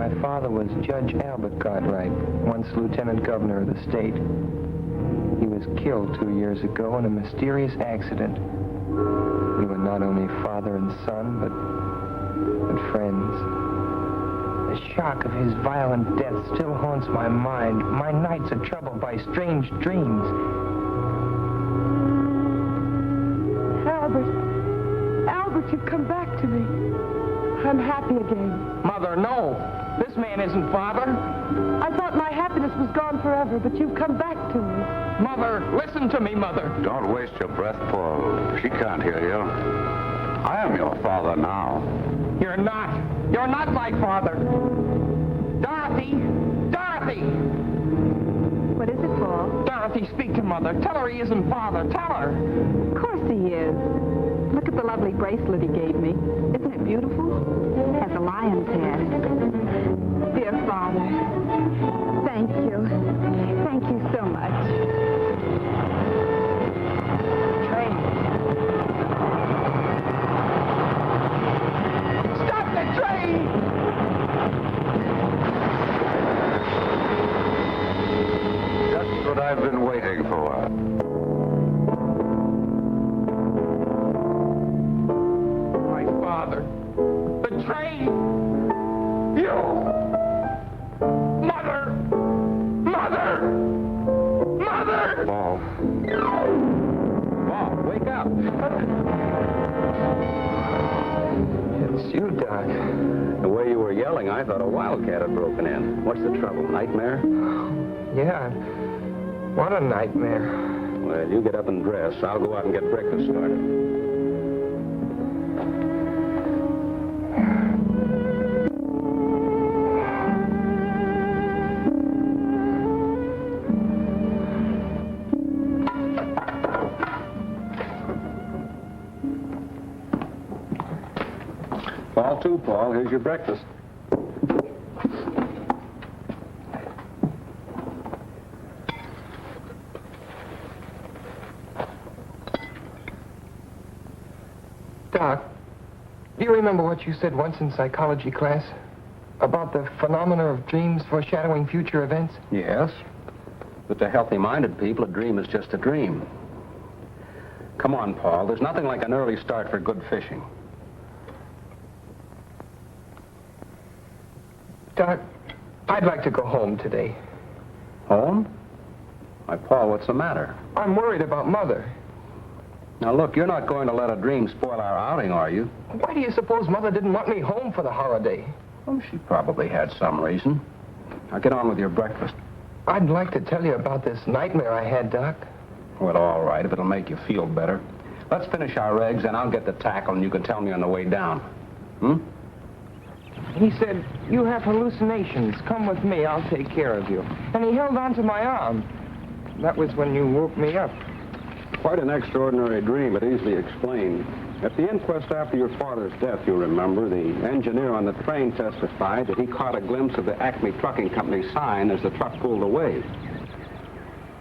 My father was Judge Albert Cartwright, once lieutenant governor of the state. He was killed 2 years ago in a mysterious accident. We were not only father and son, but friends. The shock of his violent death still haunts my mind. My nights are troubled by strange dreams. Albert, you've come back to me. I'm happy again. Mother, no. This man isn't father. I thought my happiness was gone forever, but you've come back to me. Mother, listen to me, Mother. Don't waste your breath, Paul. She can't hear you. I am your father now. You're not. You're not my father. Dorothy! Dorothy! What is it, Paul? Dorothy, speak to Mother. Tell her he isn't father. Tell her. Of course he is. Look at the lovely bracelet he gave me. Isn't it beautiful? It has a lion's head. Dear Father, thank you. Thank you so much. Train. Stop the train! Just what I've been waiting for. The train! You! Mother! Mother! Mother! Paul. Paul, wake up. It's you, Doc. The way you were yelling, I thought a wildcat had broken in. What's the trouble? Nightmare? Yeah. What a nightmare. Well, you get up and dress. I'll go out and get breakfast started. Fall to, Paul. Here's your breakfast. Doc, do you remember what you said once in psychology class? About the phenomena of dreams foreshadowing future events? Yes. But to healthy-minded people, a dream is just a dream. Come on, Paul. There's nothing like an early start for good fishing. Doc, I'd like to go home today. Home? Why, Paul, what's the matter? I'm worried about Mother. Now, look, you're not going to let a dream spoil our outing, are you? Why do you suppose Mother didn't want me home for the holiday? Oh, she probably had some reason. Now, get on with your breakfast. I'd like to tell you about this nightmare I had, Doc. Well, all right, if it'll make you feel better. Let's finish our eggs, and I'll get the tackle, and you can tell me on the way down. Hmm? He said, you have hallucinations. Come with me. I'll take care of you. And he held on to my arm. That was when you woke me up. Quite an extraordinary dream, but easily explained. At the inquest after your father's death, you remember, the engineer on the train testified that he caught a glimpse of the Acme Trucking Company sign as the truck pulled away.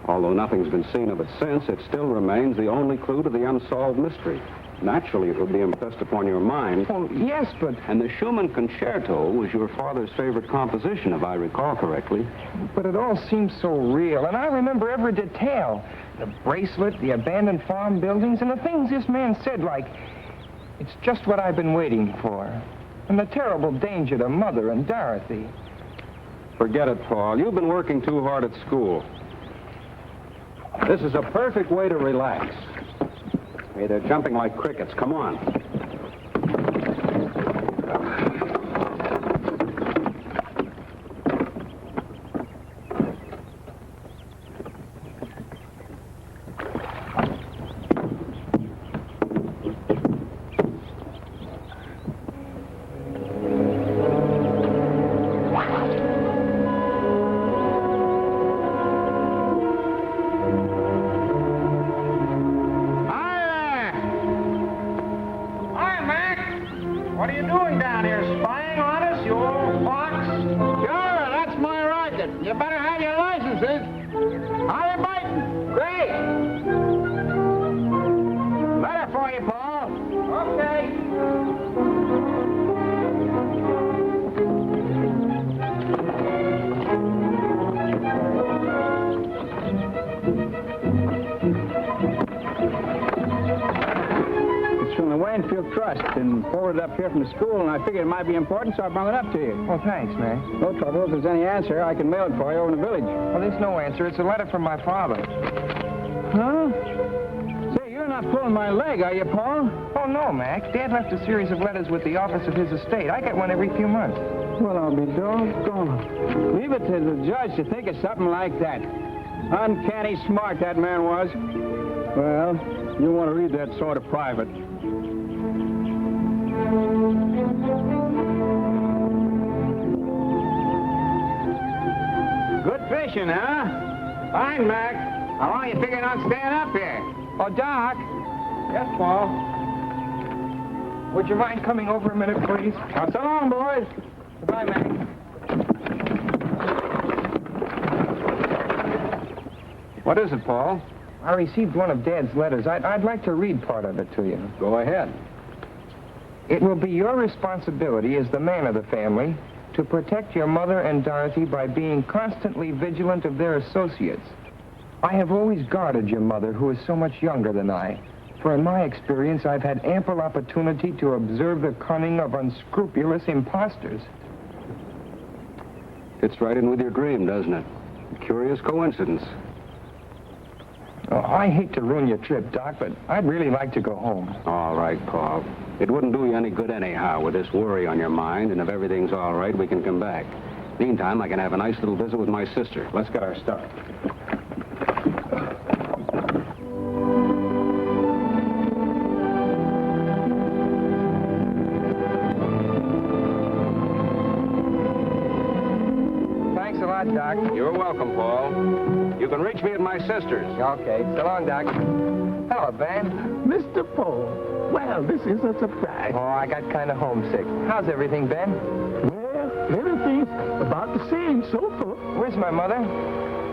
Although nothing's been seen of it since, it still remains the only clue to the unsolved mystery. Naturally, it would be impressed upon your mind. Oh, yes, but... And the Schumann Concerto was your father's favorite composition, if I recall correctly. But it all seems so real, and I remember every detail. The bracelet, the abandoned farm buildings, and the things this man said, like, it's just what I've been waiting for. And the terrible danger to Mother and Dorothy. Forget it, Paul. You've been working too hard at school. This is a perfect way to relax. Hey, they're jumping like crickets. Come on. forwarded up here from the school, and I figured it might be important, so I brought it up to you. Well, thanks, Mac. No trouble. If there's any answer, I can mail it for you over in the village. Well, there's no answer. It's a letter from my father. Huh? Say, you're not pulling my leg, are you, Paul? Oh, no, Mac. Dad left a series of letters with the office of his estate. I get one every few months. Well, I'll be doggone. Leave it to the judge to think of something like that. Uncanny smart that man was. Well, you want to read that sort of private. Good fishing, huh? Fine, Mac. How long you figuring on staying up here? Oh, Doc. Yes, Paul. Would you mind coming over a minute, please? Now, so long, boys. Goodbye, Mac. What is it, Paul? I received one of Dad's letters. I'd like to read part of it to you. Go ahead. It will be your responsibility as the man of the family to protect your mother and Dorothy by being constantly vigilant of their associates. I have always guarded your mother, who is so much younger than I. For in my experience, I've had ample opportunity to observe the cunning of unscrupulous imposters. Fits right in with your dream, doesn't it? A curious coincidence. Oh, I hate to ruin your trip, Doc, but I'd really like to go home. All right, Paul. It wouldn't do you any good anyhow with this worry on your mind, and if everything's all right, we can come back. Meantime, I can have a nice little visit with my sister. Let's get our stuff. Thanks a lot, Doc. You're welcome, Paul. You can reach me at my sister's. Okay, so long, Doc. Hello, Ben. Mr. Paul, well, this is a surprise. Oh, I got kind of homesick. How's everything, Ben? Well, everything's about the same so far. Where's my mother?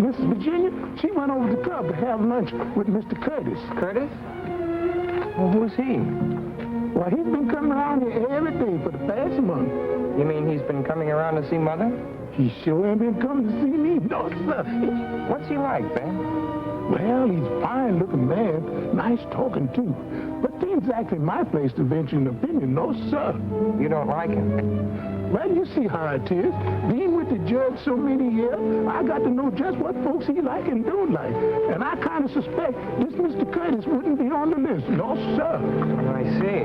Mrs. Virginia, she went over to the club to have lunch with Mr. Curtis. Curtis? Well, who's he? Well, he's been coming around here every day for the past month. You mean he's been coming around to see Mother? He sure ain't been coming to see me, no, sir. What's he like, Ben? Well, he's a fine-looking man, nice talking, too. But it ain't exactly my place to venture an opinion, no, sir. You don't like him? Well, you see how it is. Being with the judge so many years, I got to know just what folks he like and don't like. And I kind of suspect this Mr. Curtis wouldn't be on the list. No, sir. I see.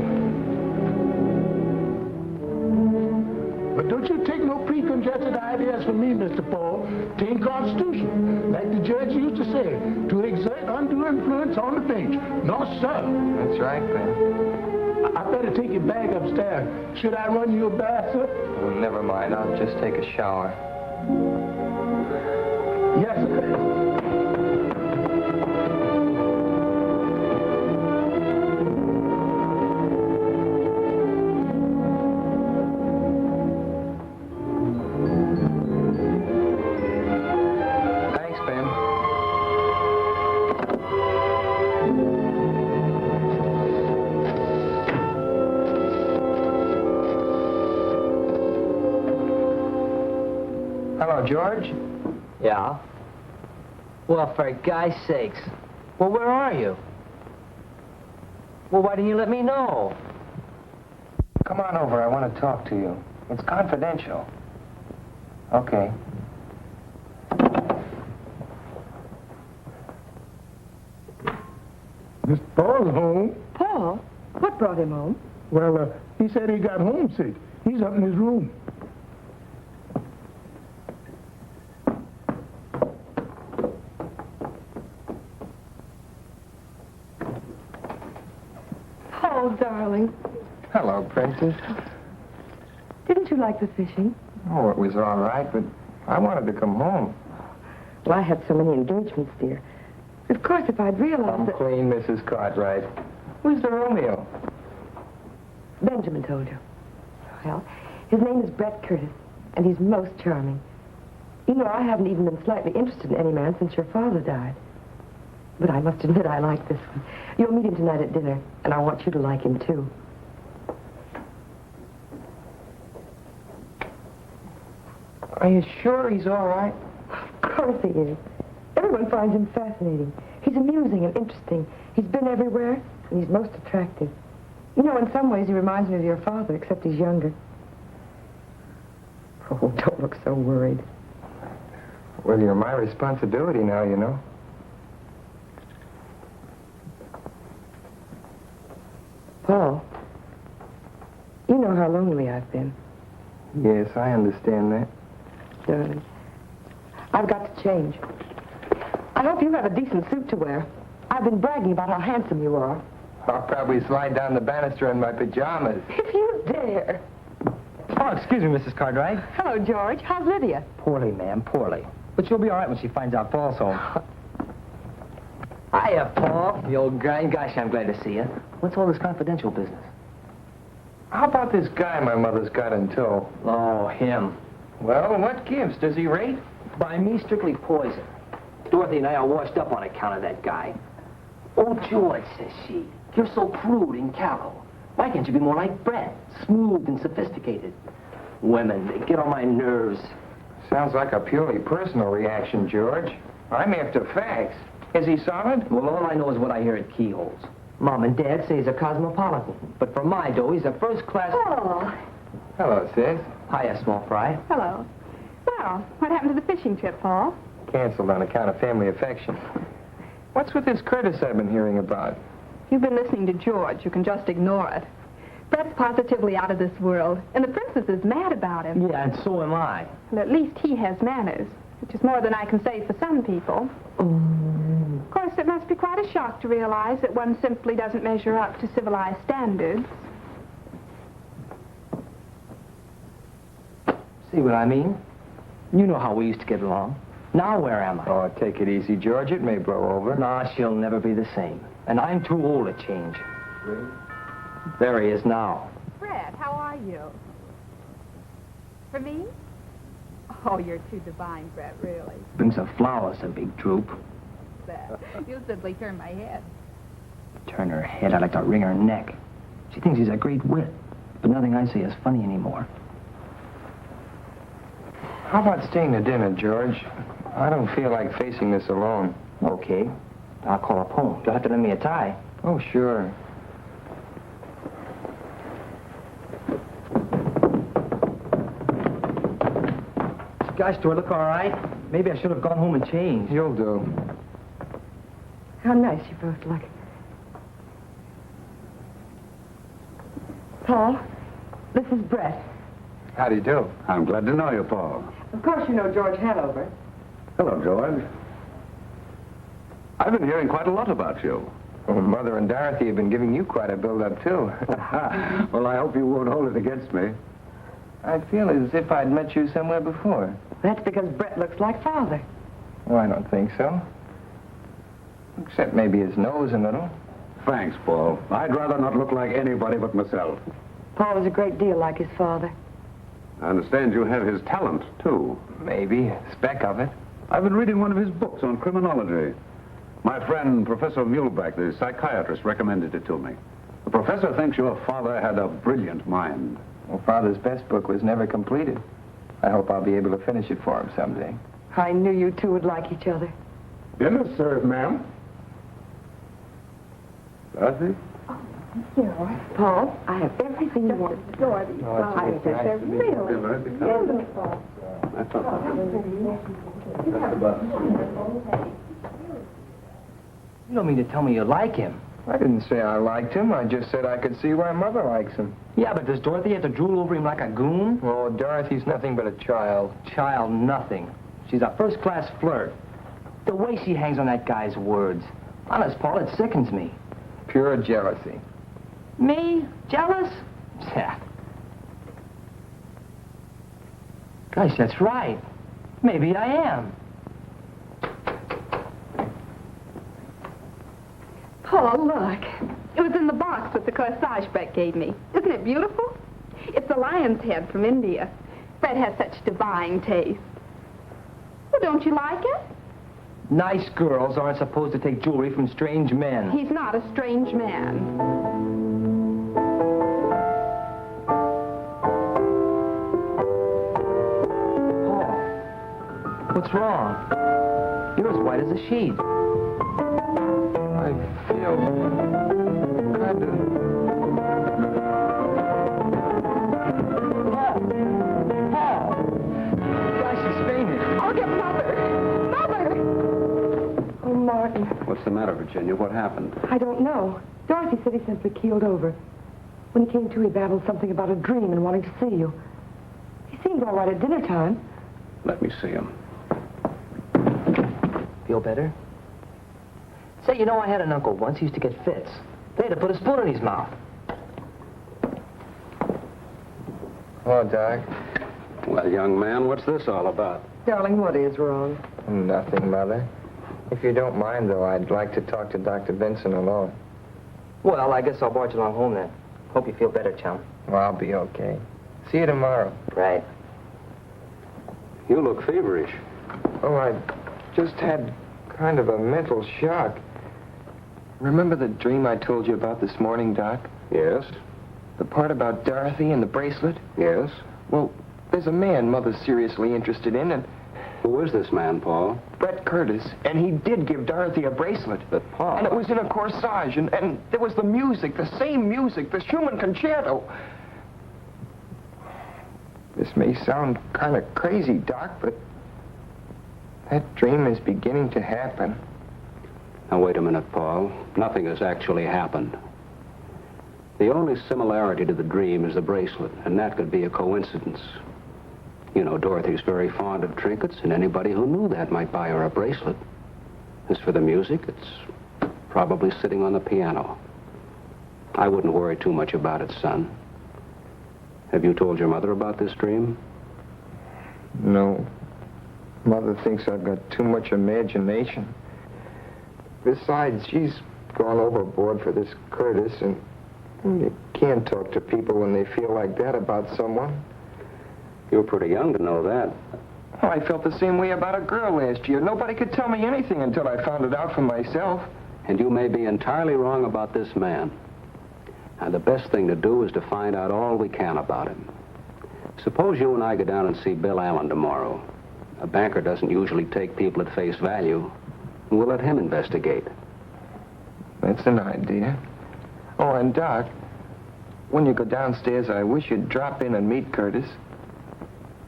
But don't you take no preconceived ideas from me, Mr. Paul. It ain't constitution. Like the judge used to say, to exert undue influence on the bench. No, sir. That's right, Ben. I better take your bag upstairs. Should I run you a bath, sir? Oh, never mind. I'll just take a shower. Yes, sir. Thanks, Ben. Hello, George. Yeah? Well, for God's sakes. Well, where are you? Well, why didn't you let me know? Come on over. I want to talk to you. It's confidential. Okay. Mr. Paul's home. Paul? What brought him home? Well, he said he got homesick. He's up in his room. Paul, darling. Hello, Princess. Didn't you like the fishing? Oh, it was all right, but I wanted to come home. Well, I had so many engagements, dear. Of course, if I'd realized I'm that... clean, Mrs. Cartwright. Where's the Romeo? Benjamin told you. Well, his name is Brett Curtis, and he's most charming. You know, I haven't even been slightly interested in any man since your father died. But I must admit I like this one. You'll meet him tonight at dinner, and I want you to like him, too. Are you sure he's all right? Of course he is. Everyone finds him fascinating. He's amusing and interesting. He's been everywhere, and he's most attractive. You know, in some ways he reminds me of your father, except he's younger. Oh, don't look so worried. Well, you're my responsibility now, you know. Paul, you know how lonely I've been. Yes, I understand that. Darling, I've got to change. I hope you have a decent suit to wear. I've been bragging about how handsome you are. I'll probably slide down the banister in my pajamas. If you dare. Oh, excuse me, Mrs. Cartwright. Hello, George. How's Lydia? Poorly, ma'am, poorly. But she'll be all right when she finds out Paul's home. Hiya, Paul. The old guy. Gosh, I'm glad to see you. What's all this confidential business? How about this guy my mother's got in tow? Oh, him. Well, what gives? Does he rate? By me, strictly poison. Dorothy and I are washed up on account of that guy. Oh, George, says she, you're so crude and callow. Why can't you be more like Brett, smooth and sophisticated? Women, they get on my nerves. Sounds like a purely personal reaction, George. I'm after facts. Is he solid? Well, all I know is what I hear at keyholes. Mom and Dad say he's a cosmopolitan, but for my dough, he's a first-class... Oh, Hello, sis. Hiya, small fry. hello. Well, what happened to the fishing trip, Paul? Canceled on account of family affection. What's with this Curtis I've been hearing about? You've been listening to George. You can just ignore it. Brett's positively out of this world, and the princess is mad about him. Yeah, and so am I. And at least he has manners, which is more than I can say for some people. Of course, it must be quite a shock to realize that one simply doesn't measure up to civilized standards. See what I mean? You know how we used to get along. Now where am I? Oh, take it easy, George. It may blow over. Nah, she'll never be the same. And I'm too old to change. Really? There he is now. Fred, how are you? For me? Oh, you're too divine, Brett, really. Bring some flowers, a big droop. You simply turn my head. Turn her head, I'd like to wring her neck. She thinks he's a great wit, but nothing I say is funny anymore. How about staying to dinner, George? I don't feel like facing this alone. Okay. I'll call up home. You'll have to lend me a tie. Oh, sure. Gosh, do I look all right? Maybe I should have gone home and changed. You'll do. How nice you both look. Paul, this is Brett. How do you do? I'm glad to know you, Paul. Of course you know George Hanover. Hello, George. I've been hearing quite a lot about you. Well, Mother and Dorothy have been giving you quite a build-up, too. Well, I hope you won't hold it against me. I feel as if I'd met you somewhere before. That's because Brett looks like Father. Oh, I don't think so. Except maybe his nose a little. Thanks, Paul. I'd rather not look like anybody but myself. Paul was a great deal like his father. I understand you have his talent, too. Maybe. A speck of it. I've been reading one of his books on criminology. My friend, Professor Muhlbach, the psychiatrist, recommended it to me. The professor thinks your father had a brilliant mind. Well, Father's best book was never completed. I hope I'll be able to finish it for him someday. I knew you two would like each other. Dinner served, ma'am. Dorothy? Paul, I have everything you want. Oh, it's nice to be here. I thought You don't mean to tell me you like him. I didn't say I liked him. I just said I could see why Mother likes him. Yeah, but does Dorothy have to drool over him like a goon? Oh, Dorothy's nothing but a child. Child, nothing. She's a first-class flirt. The way she hangs on that guy's words. Honest, Paul, it sickens me. Pure jealousy. Me? Jealous? Yeah. Gosh, that's right. Maybe I am. Paul, look. It was in the box with the corsage Brett gave me. Isn't it beautiful? It's a lion's head from India. Brett has such divine taste. Well, don't you like it? Nice girls aren't supposed to take jewelry from strange men. He's not a strange man. Paul, what's wrong? You're as white as a sheet. I feel kind of Martin. What's the matter, Virginia? What happened? I don't know. Dorothy said he simply keeled over. When he came to, he babbled something about a dream and wanting to see you. He seemed all right at dinner time. Let me see him. Feel better? Say, you know, I had an uncle once. He used to get fits. They had to put a spoon in his mouth. Hello, Doc. Well, young man, what's this all about? Darling, what is wrong? Nothing, Mother. If you don't mind, though, I'd like to talk to Dr. Benson alone. Well, I guess I'll barge along home then. Hope you feel better, chum. Well, I'll be okay. See you tomorrow. Right. You look feverish. Oh, I just had kind of a mental shock. Remember the dream I told you about this morning, Doc? Yes? The part about Dorothy and the bracelet? Yes? Well, there's a man Mother's seriously interested in, and Who is this man, Paul? Brett Curtis, and he did give Dorothy a bracelet. But, Paul... And it was in a corsage, and there was the music, the same music, the Schumann concerto. This may sound kind of crazy, Doc, but that dream is beginning to happen. Now, wait a minute, Paul. Nothing has actually happened. The only similarity to the dream is the bracelet, and that could be a coincidence. You know, Dorothy's very fond of trinkets, and anybody who knew that might buy her a bracelet. As for the music, it's probably sitting on the piano. I wouldn't worry too much about it, son. Have you told your mother about this dream? No. Mother thinks I've got too much imagination. Besides, she's gone overboard for this Curtis, and you can't talk to people when they feel like that about someone. You were pretty young to know that. Oh, I felt the same way about a girl last year. Nobody could tell me anything until I found it out for myself. And you may be entirely wrong about this man. And the best thing to do is to find out all we can about him. Suppose you and I go down and see Bill Allen tomorrow. A banker doesn't usually take people at face value. And we'll let him investigate. That's an idea. Oh, and Doc, when you go downstairs, I wish you'd drop in and meet Curtis.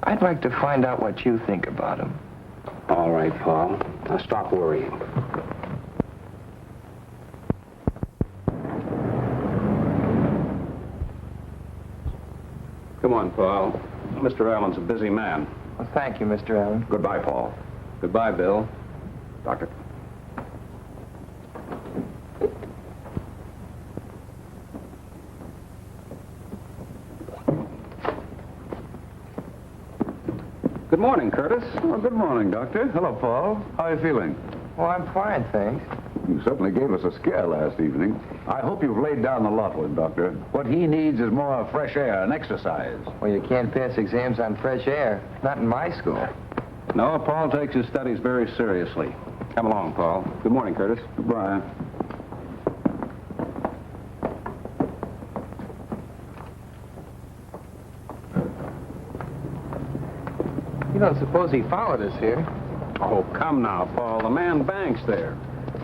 I'd like to find out what you think about him. All right, Paul. Now stop worrying. Come on, Paul. Mr. Allen's a busy man. Well, thank you, Mr. Allen. Goodbye, Paul. Goodbye, Bill. Doctor. Good morning, Curtis. Oh, good morning, Doctor. Hello, Paul. How are you feeling? Well, I'm fine, thanks. You certainly gave us a scare last evening. I hope you've laid down the lot with him, Doctor. What he needs is more fresh air and exercise. Well, you can't pass exams on fresh air. Not in my school. No, Paul takes his studies very seriously. Come along, Paul. Good morning, Curtis. Goodbye. You don't suppose he followed us here? Oh, come now, Paul. The man banks there.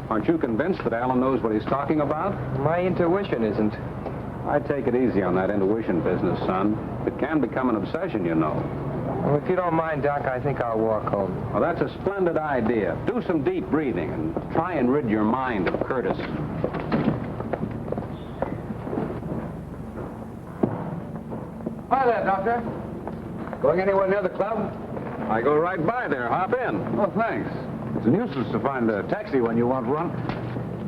Aren't you convinced that Allen knows what he's talking about? My intuition isn't. I take it easy on that intuition business, son. It can become an obsession, you know. Well, if you don't mind, Doc, I think I'll walk home. Well, that's a splendid idea. Do some deep breathing and try and rid your mind of Curtis. Hi there, Doctor. Going anywhere near the club? I go right by there. Hop in. Oh, thanks. It's a nuisance to find a taxi when you want one.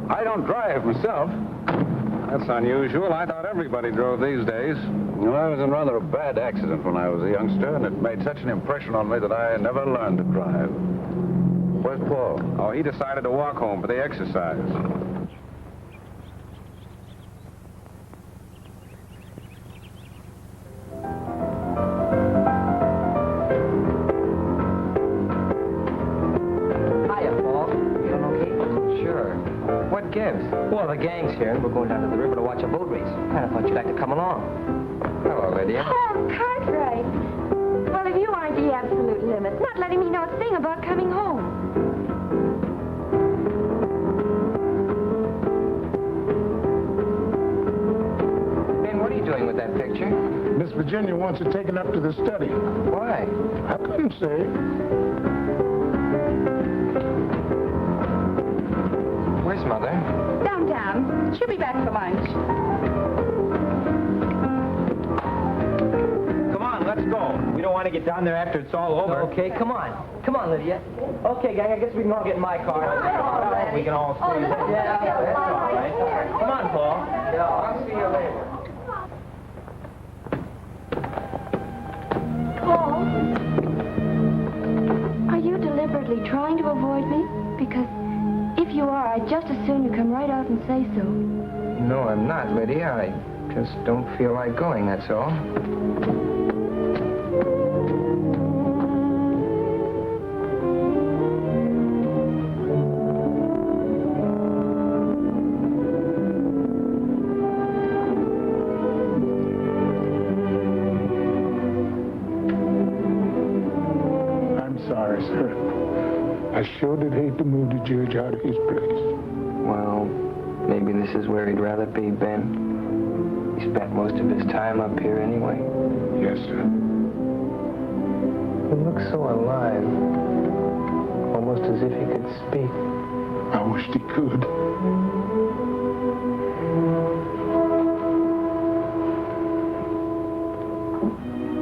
I don't drive myself. That's unusual. I thought everybody drove these days. Well, I was in rather a bad accident when I was a youngster, and it made such an impression on me that I never learned to drive. Where's Paul? Oh, he decided to walk home for the exercise. Hiya, Paul. You doing okay? Sure. What gives? Well, the gang's here, and we're going down to the river to watch a boat race. Kind of thought you'd like to come along. Hello, Lydia. Oh, Cartwright. Well, if you aren't the absolute limit, not letting me know a thing about coming home. Ben, what are you doing with that picture? Miss Virginia wants it taken up to the study. Why? I couldn't say. She'll be back for lunch. Come on, let's go. We don't want to get down there after it's all over. Okay, come on. Come on, Lydia. Okay, gang, I guess we can all get in my car. We can all stay there. Yeah, that's all right. Come on, Paul. Yeah, I'll see you later. Paul, are you deliberately trying to avoid me? Because if you are, I'd just as soon you come right out and say so. No, I'm not, Lydia. I just don't feel like going, that's all. I'm sorry, sir. I sure did hate to move the judge out of his place. Well, maybe this is where he'd rather be, Ben. He spent most of his time up here anyway. Yes, sir. He looks so alive. Almost as if he could speak. I wished he could.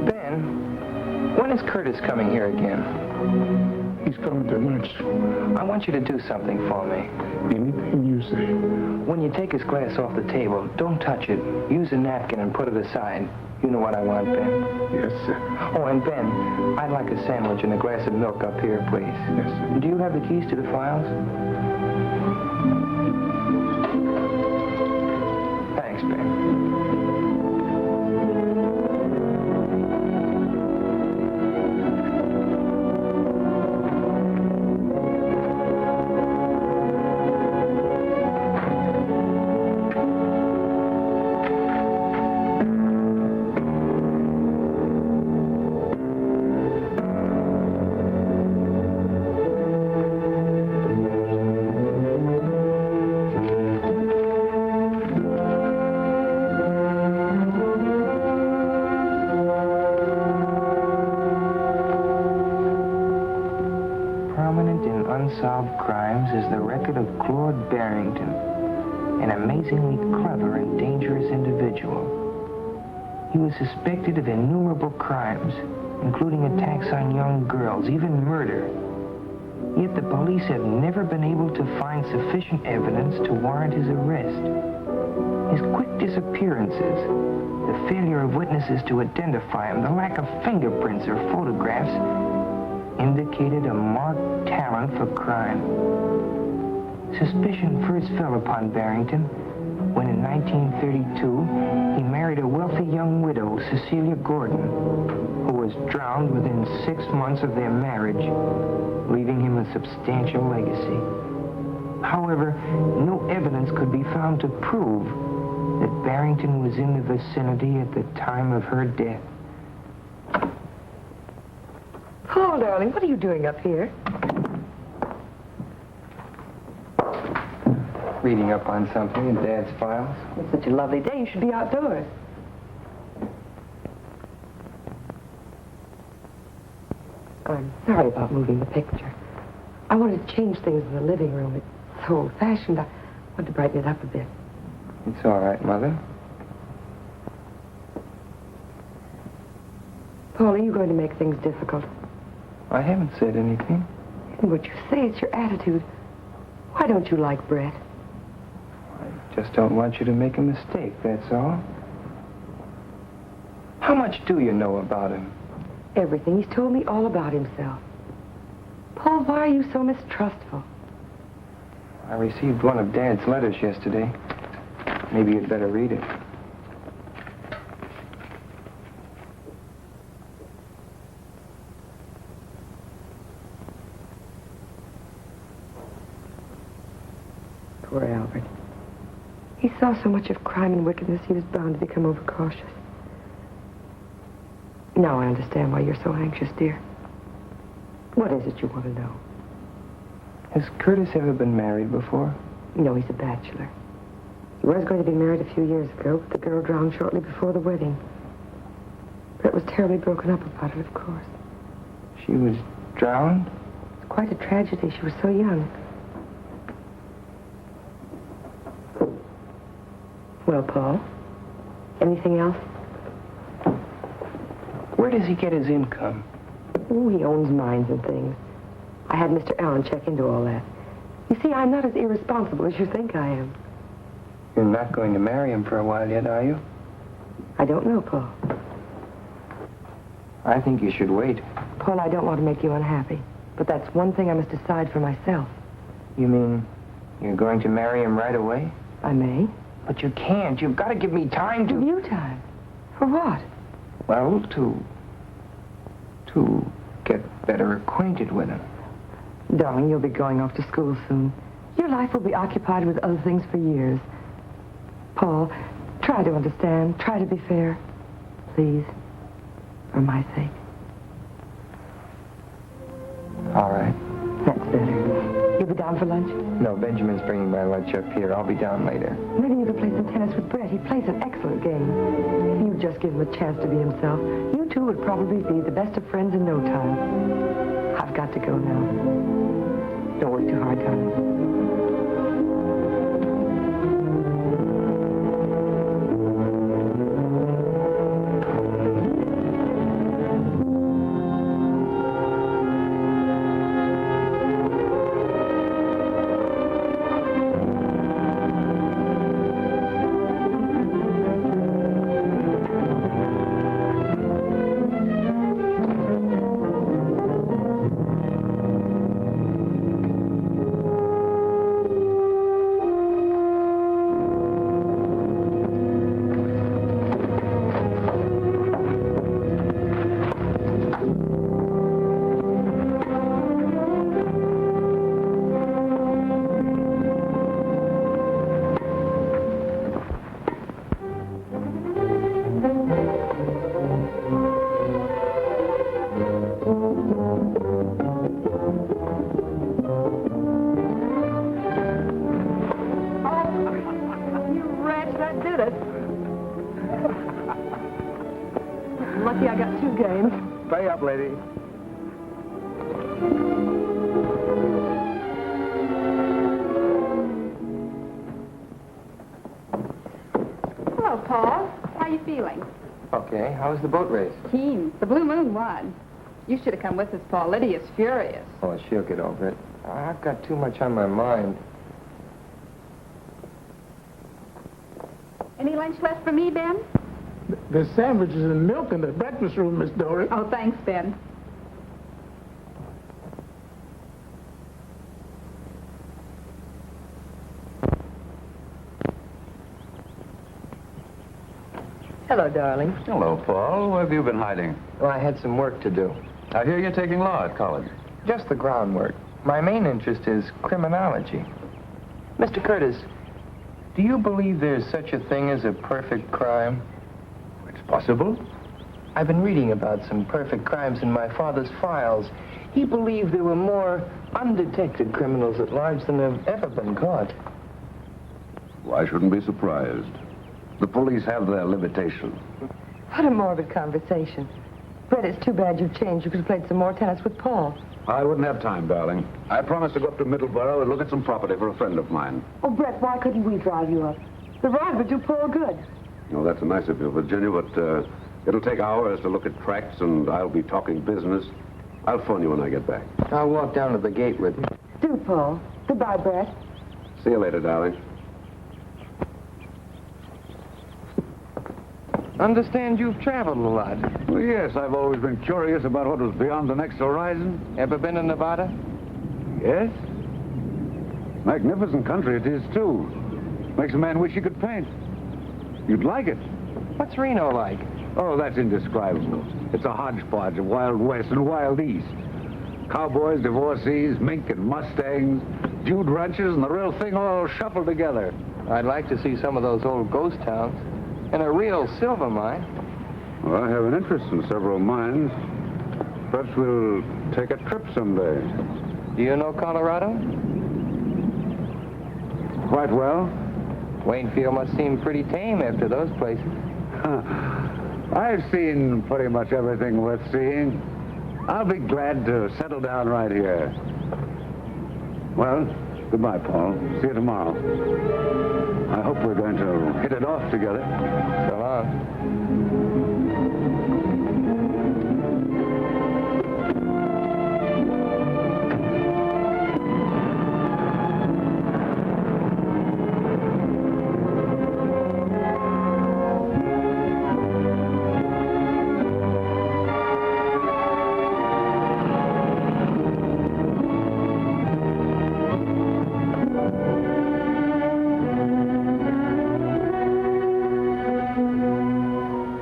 Ben, when is Curtis coming here again? He's coming to lunch. I want you to do something for me. Anything you say. When you take his glass off the table, don't touch it. Use a napkin and put it aside. You know what I want, Ben. Yes, sir. Oh, and Ben, I'd like a sandwich and a glass of milk up here, please. Yes, sir. Do you have the keys to the files? Thanks, Ben. Unsolved crimes is the record of Claude Barrington, an amazingly clever and dangerous individual. He was suspected of innumerable crimes, including attacks on young girls, even murder. Yet the police have never been able to find sufficient evidence to warrant his arrest. His quick disappearances, the failure of witnesses to identify him, the lack of fingerprints or photographs, indicated a marked talent for crime. Suspicion first fell upon Barrington when in 1932 he married a wealthy young widow, Cecilia Gordon, who was drowned within 6 months of their marriage, leaving him a substantial legacy. However, no evidence could be found to prove that Barrington was in the vicinity at the time of her death. Paul, darling, what are you doing up here? Reading up on something in Dad's files. It's such a lovely day. You should be outdoors. I'm sorry about moving the picture. I wanted to change things in the living room. It's so old-fashioned. I wanted to brighten it up a bit. It's all right, Mother. Paul, are you going to make things difficult? I haven't said anything. And what you say, it's your attitude. Why don't you like Brett? I just don't want you to make a mistake, that's all. How much do you know about him? Everything. He's told me all about himself. Paul, why are you so mistrustful? I received one of Dad's letters yesterday. Maybe you'd better read it. Poor Albert. He saw so much of crime and wickedness, he was bound to become overcautious. Now I understand why you're so anxious, dear. What is it you want to know? Has Curtis ever been married before? No, he's a bachelor. He was going to be married a few years ago, but the girl drowned shortly before the wedding. Brett was terribly broken up about it, of course. She was drowned? It's quite a tragedy. She was so young. Well, Paul, anything else? Where does he get his income? Oh, he owns mines and things. I had Mr. Allen check into all that. You see, I'm not as irresponsible as you think I am. You're not going to marry him for a while yet, are you? I don't know, Paul. I think you should wait. Paul, I don't want to make you unhappy. But that's one thing I must decide for myself. You mean you're going to marry him right away? I may. But you can't. You've got to give me time to... Give you time? For what? Well, to get better acquainted with him. Darling, you'll be going off to school soon. Your life will be occupied with other things for years. Paul, try to understand. Try to be fair. Please. For my sake. All right. That's better. You'll be down for lunch? No, Benjamin's bringing my lunch up here. I'll be down later. Maybe you could play some tennis with Brett. He plays an excellent game. If you just give him a chance to be himself, you two would probably be the best of friends in no time. I've got to go now. Don't work too hard, darling. Lucky I got 2 games. Pay up, lady. Hello, Paul. How you feeling? Okay, how was the boat race? Keen. The Blue Moon won. You should have come with us, Paul. Lydia's furious. Oh, she'll get over it. I've got too much on my mind. Any lunch left for me, Ben? There's sandwiches and milk in the breakfast room, Miss Dory. Oh, thanks, Ben. Hello, darling. Hello, Paul. Where have you been hiding? Well, I had some work to do. I hear you're taking law at college. Just the groundwork. My main interest is criminology. Mr. Curtis, do you believe there's such a thing as a perfect crime? It's possible. I've been reading about some perfect crimes in my father's files. He believed there were more undetected criminals at large than have ever been caught. Well, I shouldn't be surprised. The police have their limitations. What a morbid conversation. Brett, it's too bad you've changed. You could have played some more tennis with Paul. I wouldn't have time, darling. I promised to go up to Middleborough and look at some property for a friend of mine. Oh, Brett, why couldn't we drive you up? The ride would do Paul good. Oh, that's nice of you, Virginia, but it'll take hours to look at tracks, and I'll be talking business. I'll phone you when I get back. I'll walk down to the gate with you. Do, Paul. Goodbye, Brett. See you later, darling. Understand you've traveled a lot. Well, yes, I've always been curious about what was beyond the next horizon. Ever been in Nevada? Yes. Magnificent country it is, too. Makes a man wish he could paint. You'd like it. What's Reno like? Oh, that's indescribable. It's a hodgepodge of Wild West and Wild East. Cowboys, divorcees, mink and mustangs, Jude ranches, and the real thing all shuffled together. I'd like to see some of those old ghost towns. And a real silver mine. Well, I have an interest in several mines. Perhaps we'll take a trip someday. Do you know Colorado? Quite well. Waynfield must seem pretty tame after those places. I've seen pretty much everything worth seeing. I'll be glad to settle down right here. Well, Goodbye, Paul. See you tomorrow. I hope we're going to hit it off together. So long.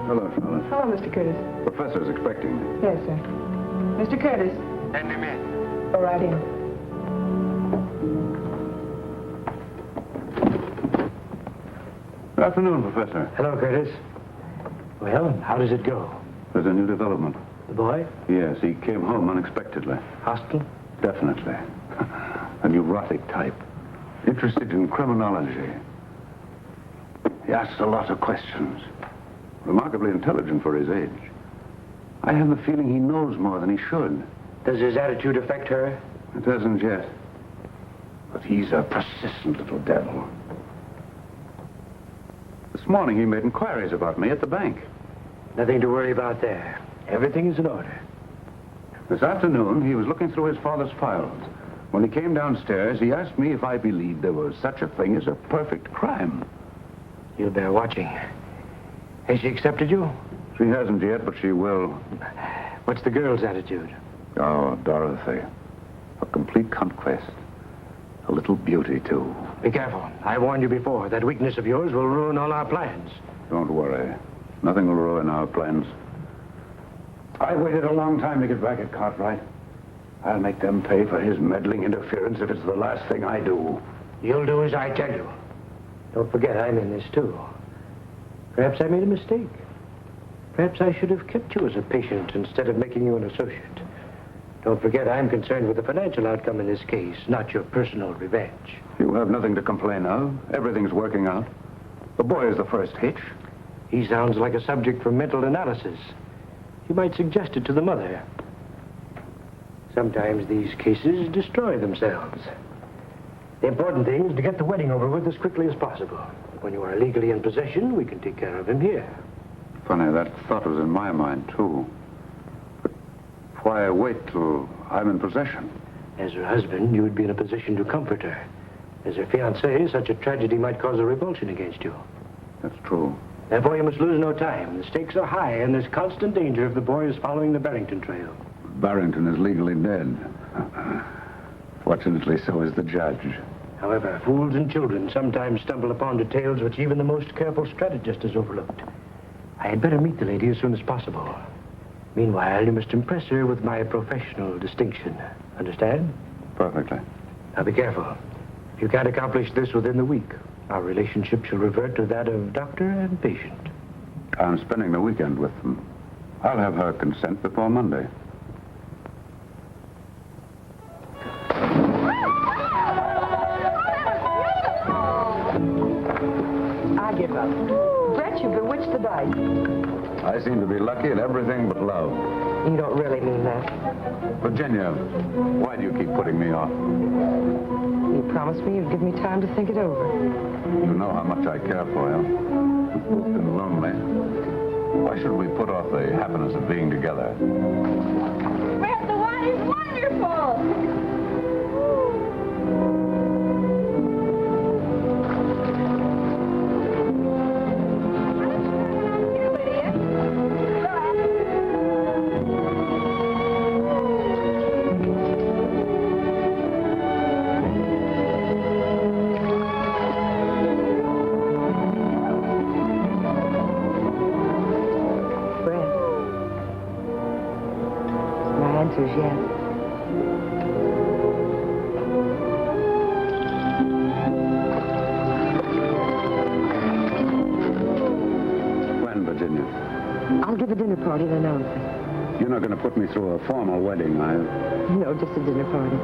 Hello, Charlotte. Hello, Mr. Curtis. Professor's expecting you. Yes, sir. Mr. Curtis. Send him in. Go right in. Good afternoon, Professor. Hello, Curtis. Well, how does it go? There's a new development. The boy? Yes, he came home unexpectedly. Hospital? Definitely. A neurotic type. Interested in criminology. He asks a lot of questions. Remarkably intelligent for his age. I have the feeling he knows more than he should. Does his attitude affect her? It hasn't yet. But he's a persistent little devil. This morning he made inquiries about me at the bank. Nothing to worry about there. Everything is in order. This afternoon, he was looking through his father's files. When he came downstairs, he asked me if I believed there was such a thing as a perfect crime. You'll bear watching. Has she accepted you? She hasn't yet, but she will. What's the girl's attitude? Oh, Dorothy. A complete conquest. A little beauty, too. Be careful. I warned you before. That weakness of yours will ruin all our plans. Don't worry. Nothing will ruin our plans. I waited a long time to get back at Cartwright. I'll make them pay for his meddling interference if it's the last thing I do. You'll do as I tell you. Don't forget, I'm in this, too. Perhaps I made a mistake. Perhaps I should have kept you as a patient instead of making you an associate. Don't forget, I'm concerned with the financial outcome in this case, not your personal revenge. You have nothing to complain of. Everything's working out. The boy is the first hitch. He sounds like a subject for mental analysis. You might suggest it to the mother. Sometimes these cases destroy themselves. The important thing is to get the wedding over with as quickly as possible. When you are legally in possession, we can take care of him here. Funny, that thought was in my mind, too. But why wait till I'm in possession? As her husband, you would be in a position to comfort her. As her fiancé, such a tragedy might cause a revulsion against you. That's true. Therefore, you must lose no time. The stakes are high, and there's constant danger if the boy is following the Barrington trail. Barrington is legally dead. Fortunately, so is the judge. However, fools and children sometimes stumble upon details which even the most careful strategist has overlooked. I had better meet the lady as soon as possible. Meanwhile, you must impress her with my professional distinction. Understand? Perfectly. Now, be careful. If you can't accomplish this within the week, our relationship shall revert to that of doctor and patient. I'm spending the weekend with them. I'll have her consent before Monday. I give up. Brett, you bewitched the dice. I seem to be lucky at everything but love. You don't really mean that. Virginia, why do you keep putting me off? You promised me you'd give me time to think it over. You know how much I care for you. We've both been lonely. Why should we put off the happiness of being together? Brett, the water's wonderful! Answer's yes. When, Virginia? I'll give a dinner party and announce it. You're not going to put me through a formal wedding, are you? No, just a dinner party.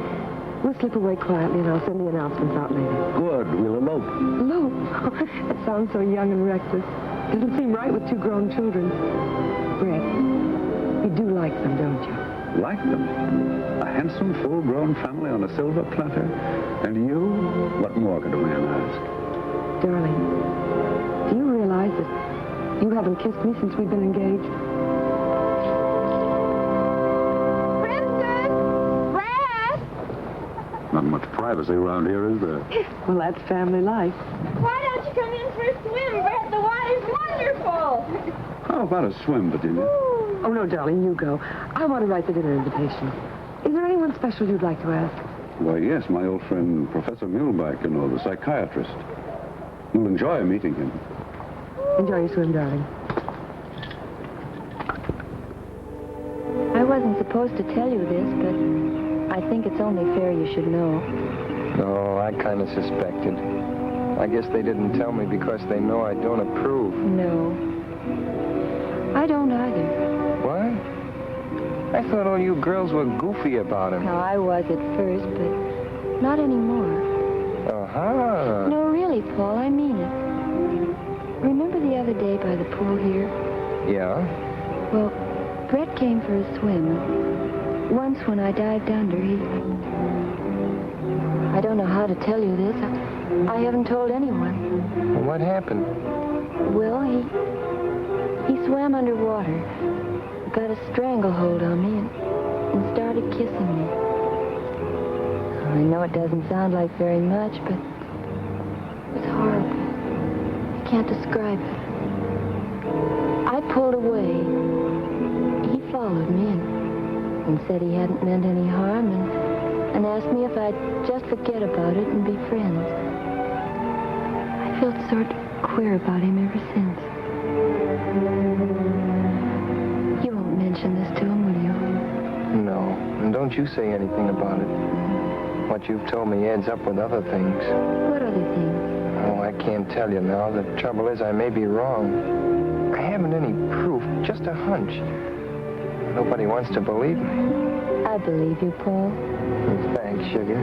We'll slip away quietly and I'll send the announcements out later. Good. We'll elope. Elope? That sounds so young and reckless. Doesn't seem right with two grown children. Brett, you do like them, don't you? Like them? A handsome, full-grown family on a silver platter. And you? What more could a man ask? Darling, do you realize that you haven't kissed me since we've been engaged? Princess! Brad! Not much privacy around here, is there? Well, that's family life. Why don't you come in for a swim, Brett? The water's wonderful. How about a swim, Virginia? Oh, no, darling, you go. I want to write the dinner invitation. Is there anyone special you'd like to ask? Why, yes, my old friend, Professor Muhlbach, you know, the psychiatrist. You'll enjoy meeting him. Enjoy your swim, darling. I wasn't supposed to tell you this, but I think it's only fair you should know. Oh, I kind of suspected. I guess they didn't tell me because they know I don't approve. No. I don't either. What? I thought all you girls were goofy about him. Now, I was at first, but not anymore. Uh-huh. No, really, Paul, I mean it. Remember the other day by the pool here? Yeah? Well, Brett came for a swim. Once when I dived under, I don't know how to tell you this. I haven't told anyone. Well, what happened? Well, he swam underwater, got a stranglehold on me, and started kissing me. I know it doesn't sound like very much, but it was horrible. I can't describe it. I pulled away. He followed me and said he hadn't meant any harm and asked me if I'd just forget about it and be friends. I felt sort of queer about him ever since. You won't mention this to him, will you? No. And don't you say anything about it. What you've told me adds up with other things. What other things? Oh, I can't tell you now. The trouble is I may be wrong. I haven't any proof, just a hunch. Nobody wants to believe me. I believe you, Paul. Thanks, sugar.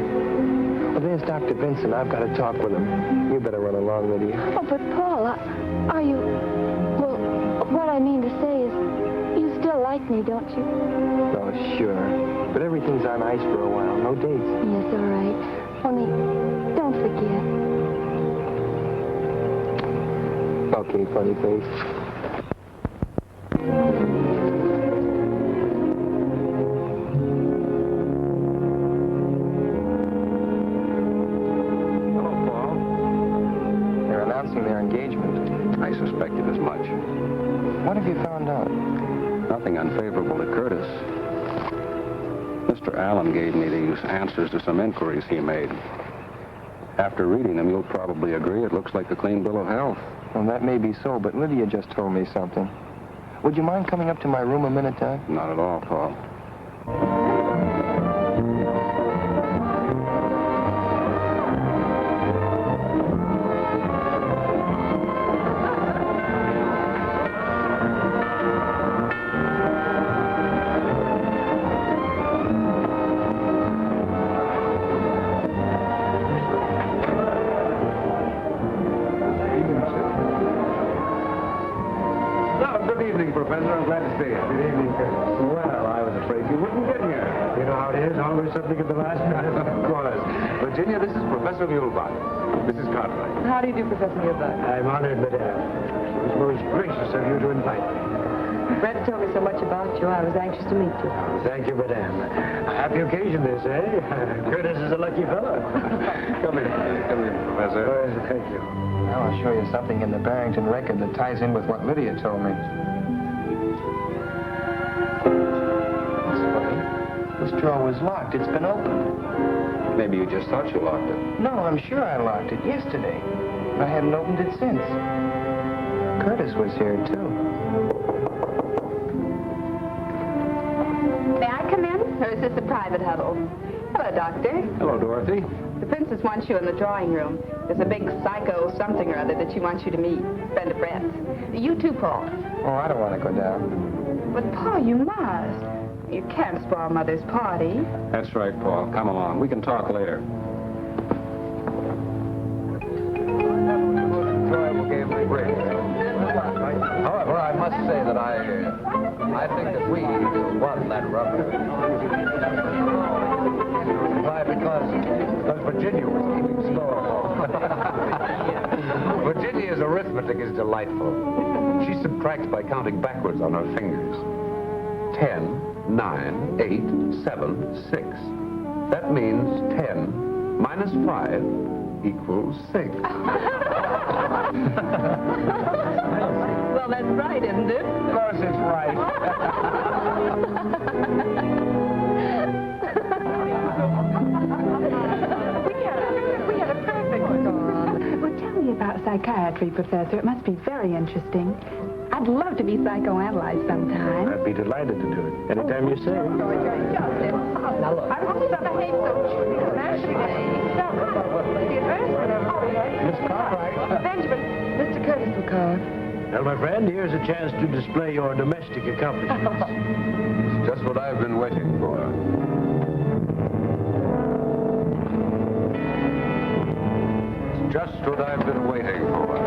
Well, there's Dr. Vincent. I've got to talk with him. You better run along, Lydia. Oh, but Paul, are you... Well, what I mean to say is, you still like me, don't you? Oh, sure. But everything's on ice for a while. No dates. Yes, all right. Only, don't forget. Okay, funny face. Hello, Paul. They're announcing their engagement. I suspected as much. What have you found out? Nothing unfavorable to Curtis. Mr. Allen gave me these answers to some inquiries he made. After reading them, you'll probably agree it looks like a clean bill of health. Well, that may be so, but Lydia just told me something. Would you mind coming up to my room a minute, Doc? Not at all, Paul. Good evening, Professor. I'm glad to see you. Good evening, Curtis. Well, I was afraid you wouldn't get here. You know how it is, always something at the last minute. Of course. Virginia, this is Professor Muhlbach. Mrs. Cartwright. How do you do, Professor Muhlbach? I'm honored, madame. It was most gracious of you to invite me. Brett told me so much about you, I was anxious to meet you. Thank you, madame. A happy occasion, this, eh? Curtis is a lucky fellow. Come in. Come in, Professor. Thank you. Now I'll show you something in the Barrington record that ties in with what Lydia told me. That's funny. This drawer was locked. It's been opened. Maybe you just thought you locked it. No, I'm sure I locked it yesterday. I haven't opened it since. Curtis was here, too. May I come in? Or is this a private huddle? Hello, Doctor. Hello, Dorothy. The princess wants you in the drawing room. There's a big psycho something or other that she wants you to meet. Friend of Brett's. You too, Paul. Oh, I don't want to go down. But, Paul, you must. You can't spoil Mother's party. That's right, Paul. Come along. We can talk later. However, I must say that I think that we won that rubber. Because Virginia was keeping score. Virginia's arithmetic is delightful. She subtracts by counting backwards on her fingers. 10, 9, 8, 7, 6. That means 10 minus 5 equals 6. Well, that's right, isn't it? Of course it's right. We had a perfect storm. Well, tell me about psychiatry, Professor. It must be very interesting. I'd love to be psychoanalyzed sometime. I'd be delighted to do it. Anytime you say. Now, look. I hope you don't behave so Miss Cartwright. Benjamin, Mr. Curtis will call. Well, my friend, here's a chance to display your domestic accomplishments. It's just what I've been waiting for. It's just what I've been waiting for.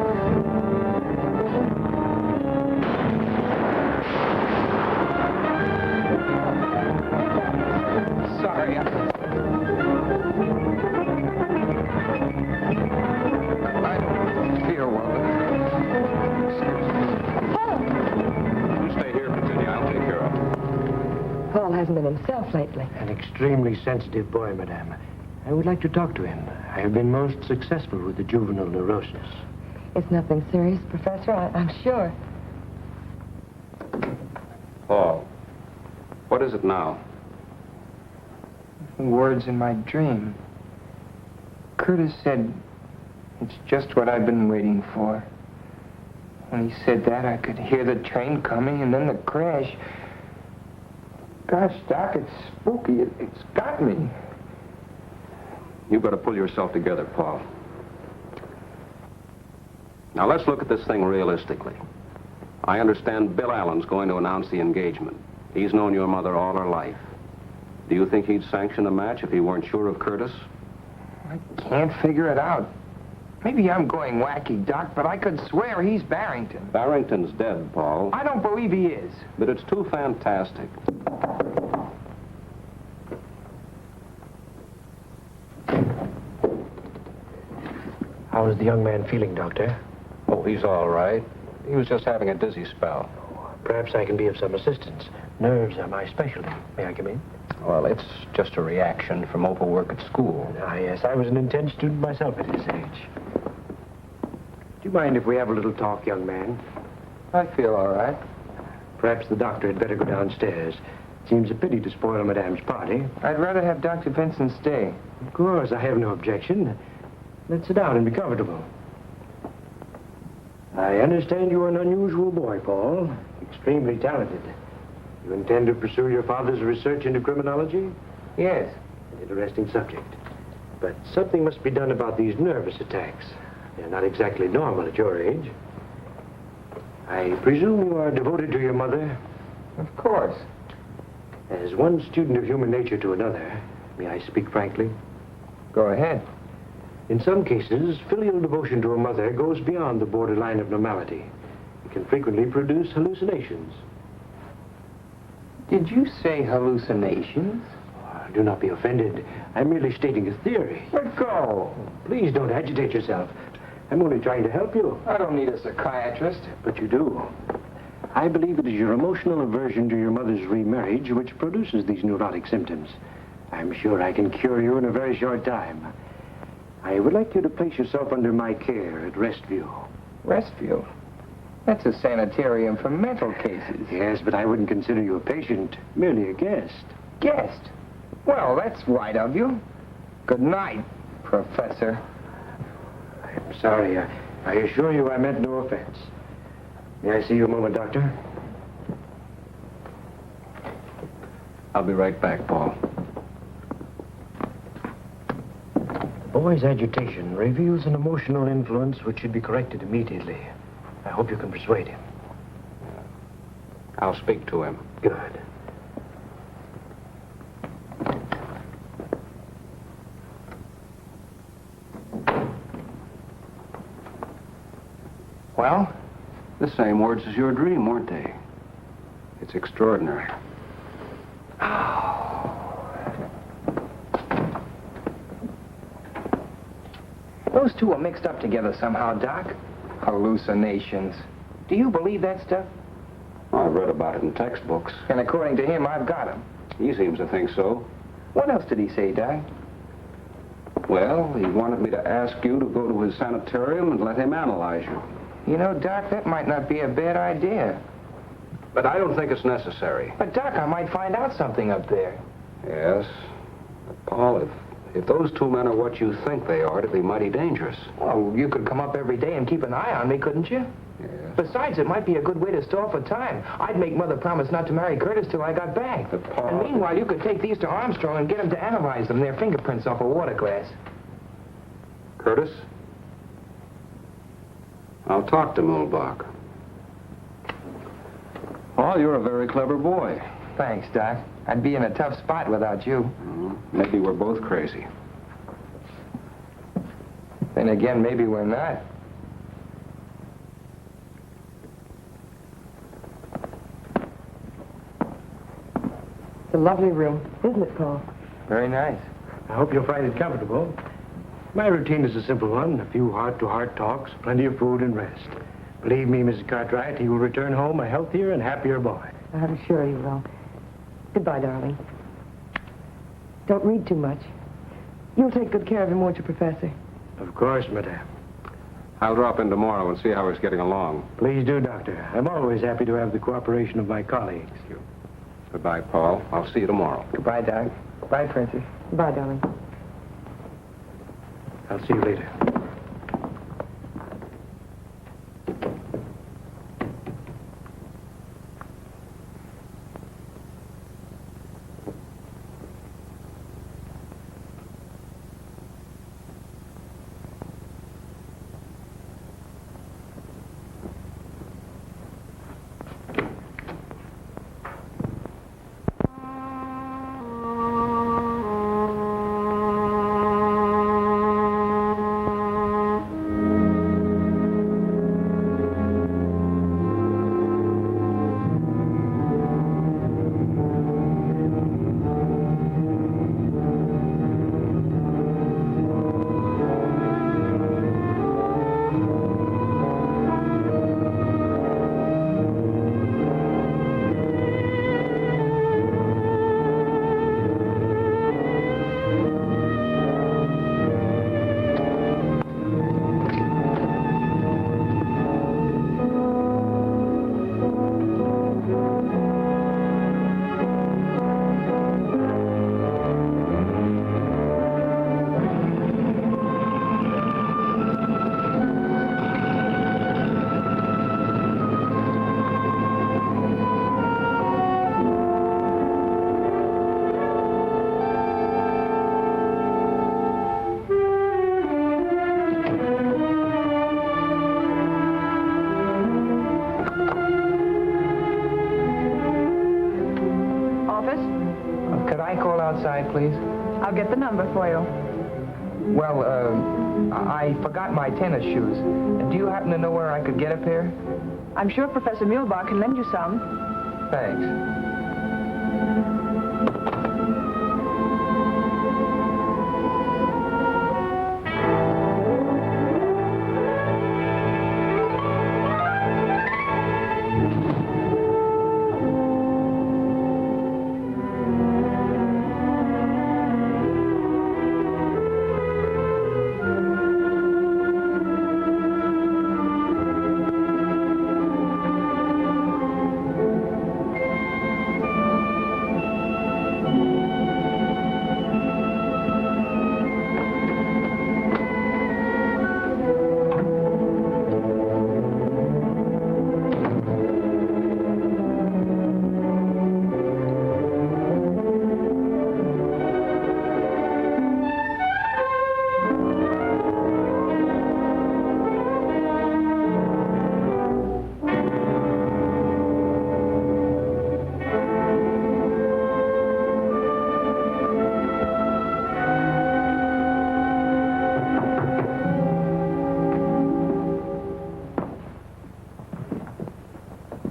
Sorry. I don't feel well. You stay here, Virginia. I'll take care of him. Paul hasn't been himself lately. An extremely sensitive boy, madame. I would like to talk to him. I have been most successful with the juvenile neurosis. It's nothing serious, Professor, I'm sure. Paul, what is it now? Words in my dream. Curtis said, it's just what I've been waiting for. When he said that, I could hear the train coming and then the crash. Gosh, Doc, it's spooky. It's got me. You've got to pull yourself together, Paul. Now, let's look at this thing realistically. I understand Bill Allen's going to announce the engagement. He's known your mother all her life. Do you think he'd sanction a match if he weren't sure of Curtis? I can't figure it out. Maybe I'm going wacky, Doc, but I could swear he's Barrington. Barrington's dead, Paul. I don't believe he is. But it's too fantastic. How is the young man feeling, Doctor? Oh, he's all right. He was just having a dizzy spell. Perhaps I can be of some assistance. Nerves are my specialty. May I come in? Well, it's just a reaction from overwork at school. Ah, yes. I was an intense student myself at his age. Do you mind if we have a little talk, young man? I feel all right. Perhaps the doctor had better go downstairs. Seems a pity to spoil Madame's party. I'd rather have Dr. Vincent stay. Of course, I have no objection. Let's sit down and be comfortable. I understand you are an unusual boy, Paul. Extremely talented. You intend to pursue your father's research into criminology? Yes. An interesting subject. But something must be done about these nervous attacks. They're not exactly normal at your age. I presume you are devoted to your mother? Of course. As one student of human nature to another, may I speak frankly? Go ahead. In some cases, filial devotion to a mother goes beyond the borderline of normality. It can frequently produce hallucinations. Did you say hallucinations? Do not be offended. I'm merely stating a theory. Let go. Please don't agitate yourself. I'm only trying to help you. I don't need a psychiatrist. But you do. I believe it is your emotional aversion to your mother's remarriage which produces these neurotic symptoms. I'm sure I can cure you in a very short time. I would like you to place yourself under my care at Restview. Restview? That's a sanitarium for mental cases. Yes, but I wouldn't consider you a patient, merely a guest. Guest? Well, that's right of you. Good night, Professor. I'm sorry. I assure you I meant no offense. May I see you a moment, Doctor? I'll be right back, Paul. The boy's agitation reveals an emotional influence which should be corrected immediately. I hope you can persuade him. I'll speak to him. Good. Well, the same words as your dream, weren't they? It's extraordinary. Those two are mixed up together somehow, Doc. Hallucinations. Do you believe that stuff? I've read about it in textbooks. And according to him, I've got him. He seems to think so. What else did he say, Doc? Well, he wanted me to ask you to go to his sanitarium and let him analyze you. You know, Doc, that might not be a bad idea. But I don't think it's necessary. But, Doc, I might find out something up there. Yes. But, Paul, if those two men are what you think they are, it'd be mighty dangerous. Well, you could come up every day and keep an eye on me, couldn't you? Yes. Besides, it might be a good way to stall for time. I'd make Mother promise not to marry Curtis till I got back. But, Paul... And meanwhile, you could take these to Armstrong and get him to analyze them, their fingerprints off a water glass. Curtis? I'll talk to Muhlbach. Paul, you're a very clever boy. Thanks, Doc. I'd be in a tough spot without you. Maybe we're both crazy. Then again, maybe we're not. It's a lovely room, isn't it, Paul? Very nice. I hope you'll find it comfortable. My routine is a simple one. A few heart-to-heart talks, plenty of food and rest. Believe me, Mrs. Cartwright, he will return home a healthier and happier boy. I'm sure you will. Goodbye, darling. Don't read too much. You'll take good care of him, won't you, Professor? Of course, madame. I'll drop in tomorrow and see how he's getting along. Please do, Doctor. I'm always happy to have the cooperation of my colleagues. Goodbye, Paul. I'll see you tomorrow. Goodbye, Doc. Bye, Princess. Goodbye, darling. I'll see you later. Outside, please. I'll get the number for you. Well, I forgot my tennis shoes. Do you happen to know where I could get a pair? I'm sure Professor Muhlbach can lend you some. Thanks.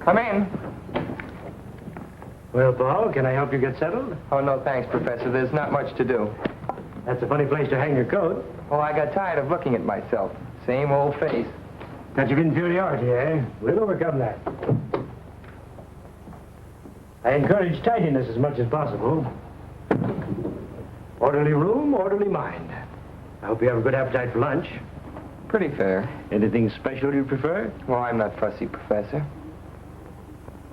Come in. Well, Paul, can I help you get settled? Oh, no, thanks, Professor. There's not much to do. That's a funny place to hang your coat. Oh, I got tired of looking at myself. Same old face. Touch of inferiority, eh? We'll overcome that. I encourage tidiness as much as possible. Orderly room, orderly mind. I hope you have a good appetite for lunch. Pretty fair. Anything special you prefer? Well, I'm not fussy, Professor.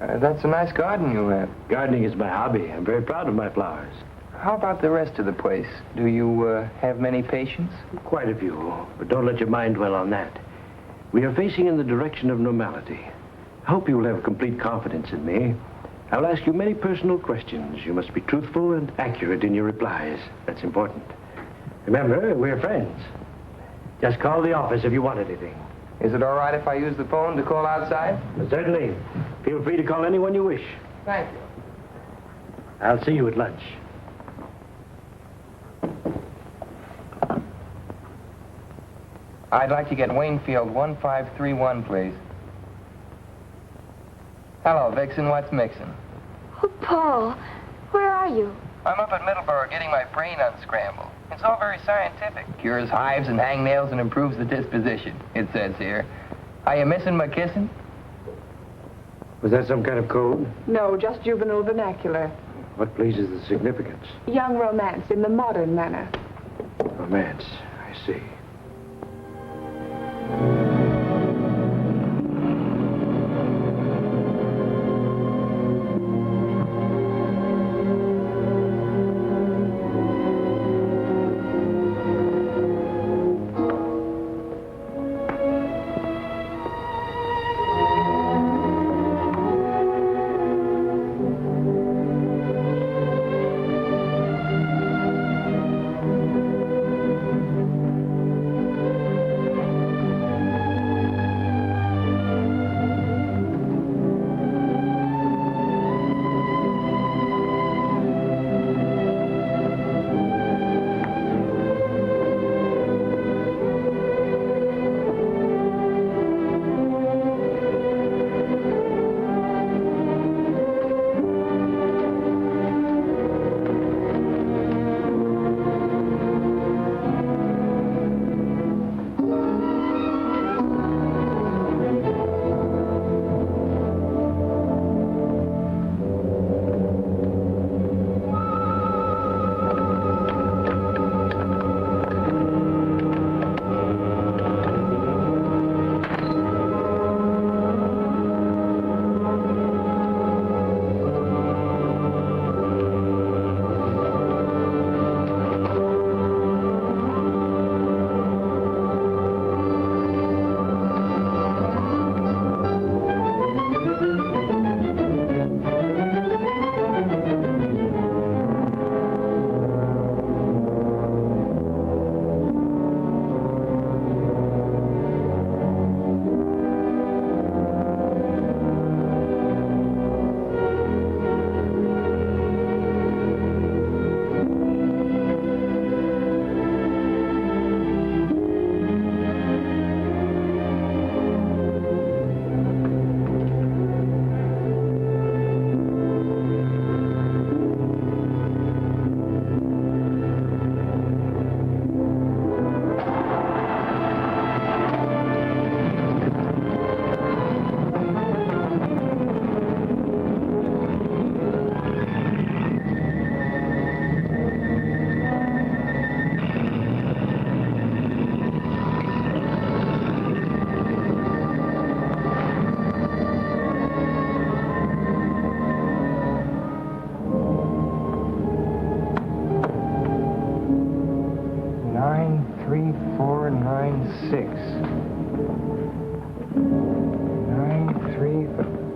That's a nice garden you have. Gardening is my hobby. I'm very proud of my flowers. How about the rest of the place? Do you have many patients? Quite a few, but don't let your mind dwell on that. We are facing in the direction of normality. I hope you will have complete confidence in me. I will ask you many personal questions. You must be truthful and accurate in your replies. That's important. Remember, we're friends. Just call the office if you want anything. Is it all right if I use the phone to call outside? Certainly. Feel free to call anyone you wish. Thank you. I'll see you at lunch. I'd like to get Waynfield 1531, please. Hello, Vixen. What's mixin'? Oh, Paul, where are you? I'm up at Middleborough getting my brain unscrambled. It's all very scientific. Cures hives and hangnails and improves the disposition, it says here. Are you missing my kissing? Was that some kind of code? No, just juvenile vernacular. What pleases the significance? Young romance in the modern manner. Romance. I see.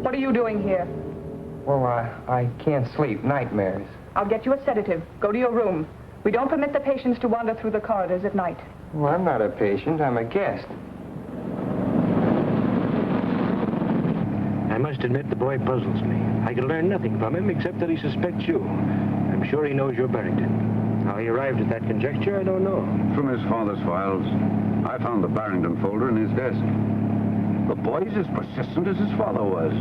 What are you doing here? Well, I can't sleep. Nightmares. I'll get you a sedative. Go to your room. We don't permit the patients to wander through the corridors at night. Well, I'm not a patient. I'm a guest. I must admit the boy puzzles me. I can learn nothing from him except that he suspects you. I'm sure he knows you're Barrington. How he arrived at that conjecture, I don't know. From his father's files, I found the Barrington folder in his desk. The boy's as persistent as his father was.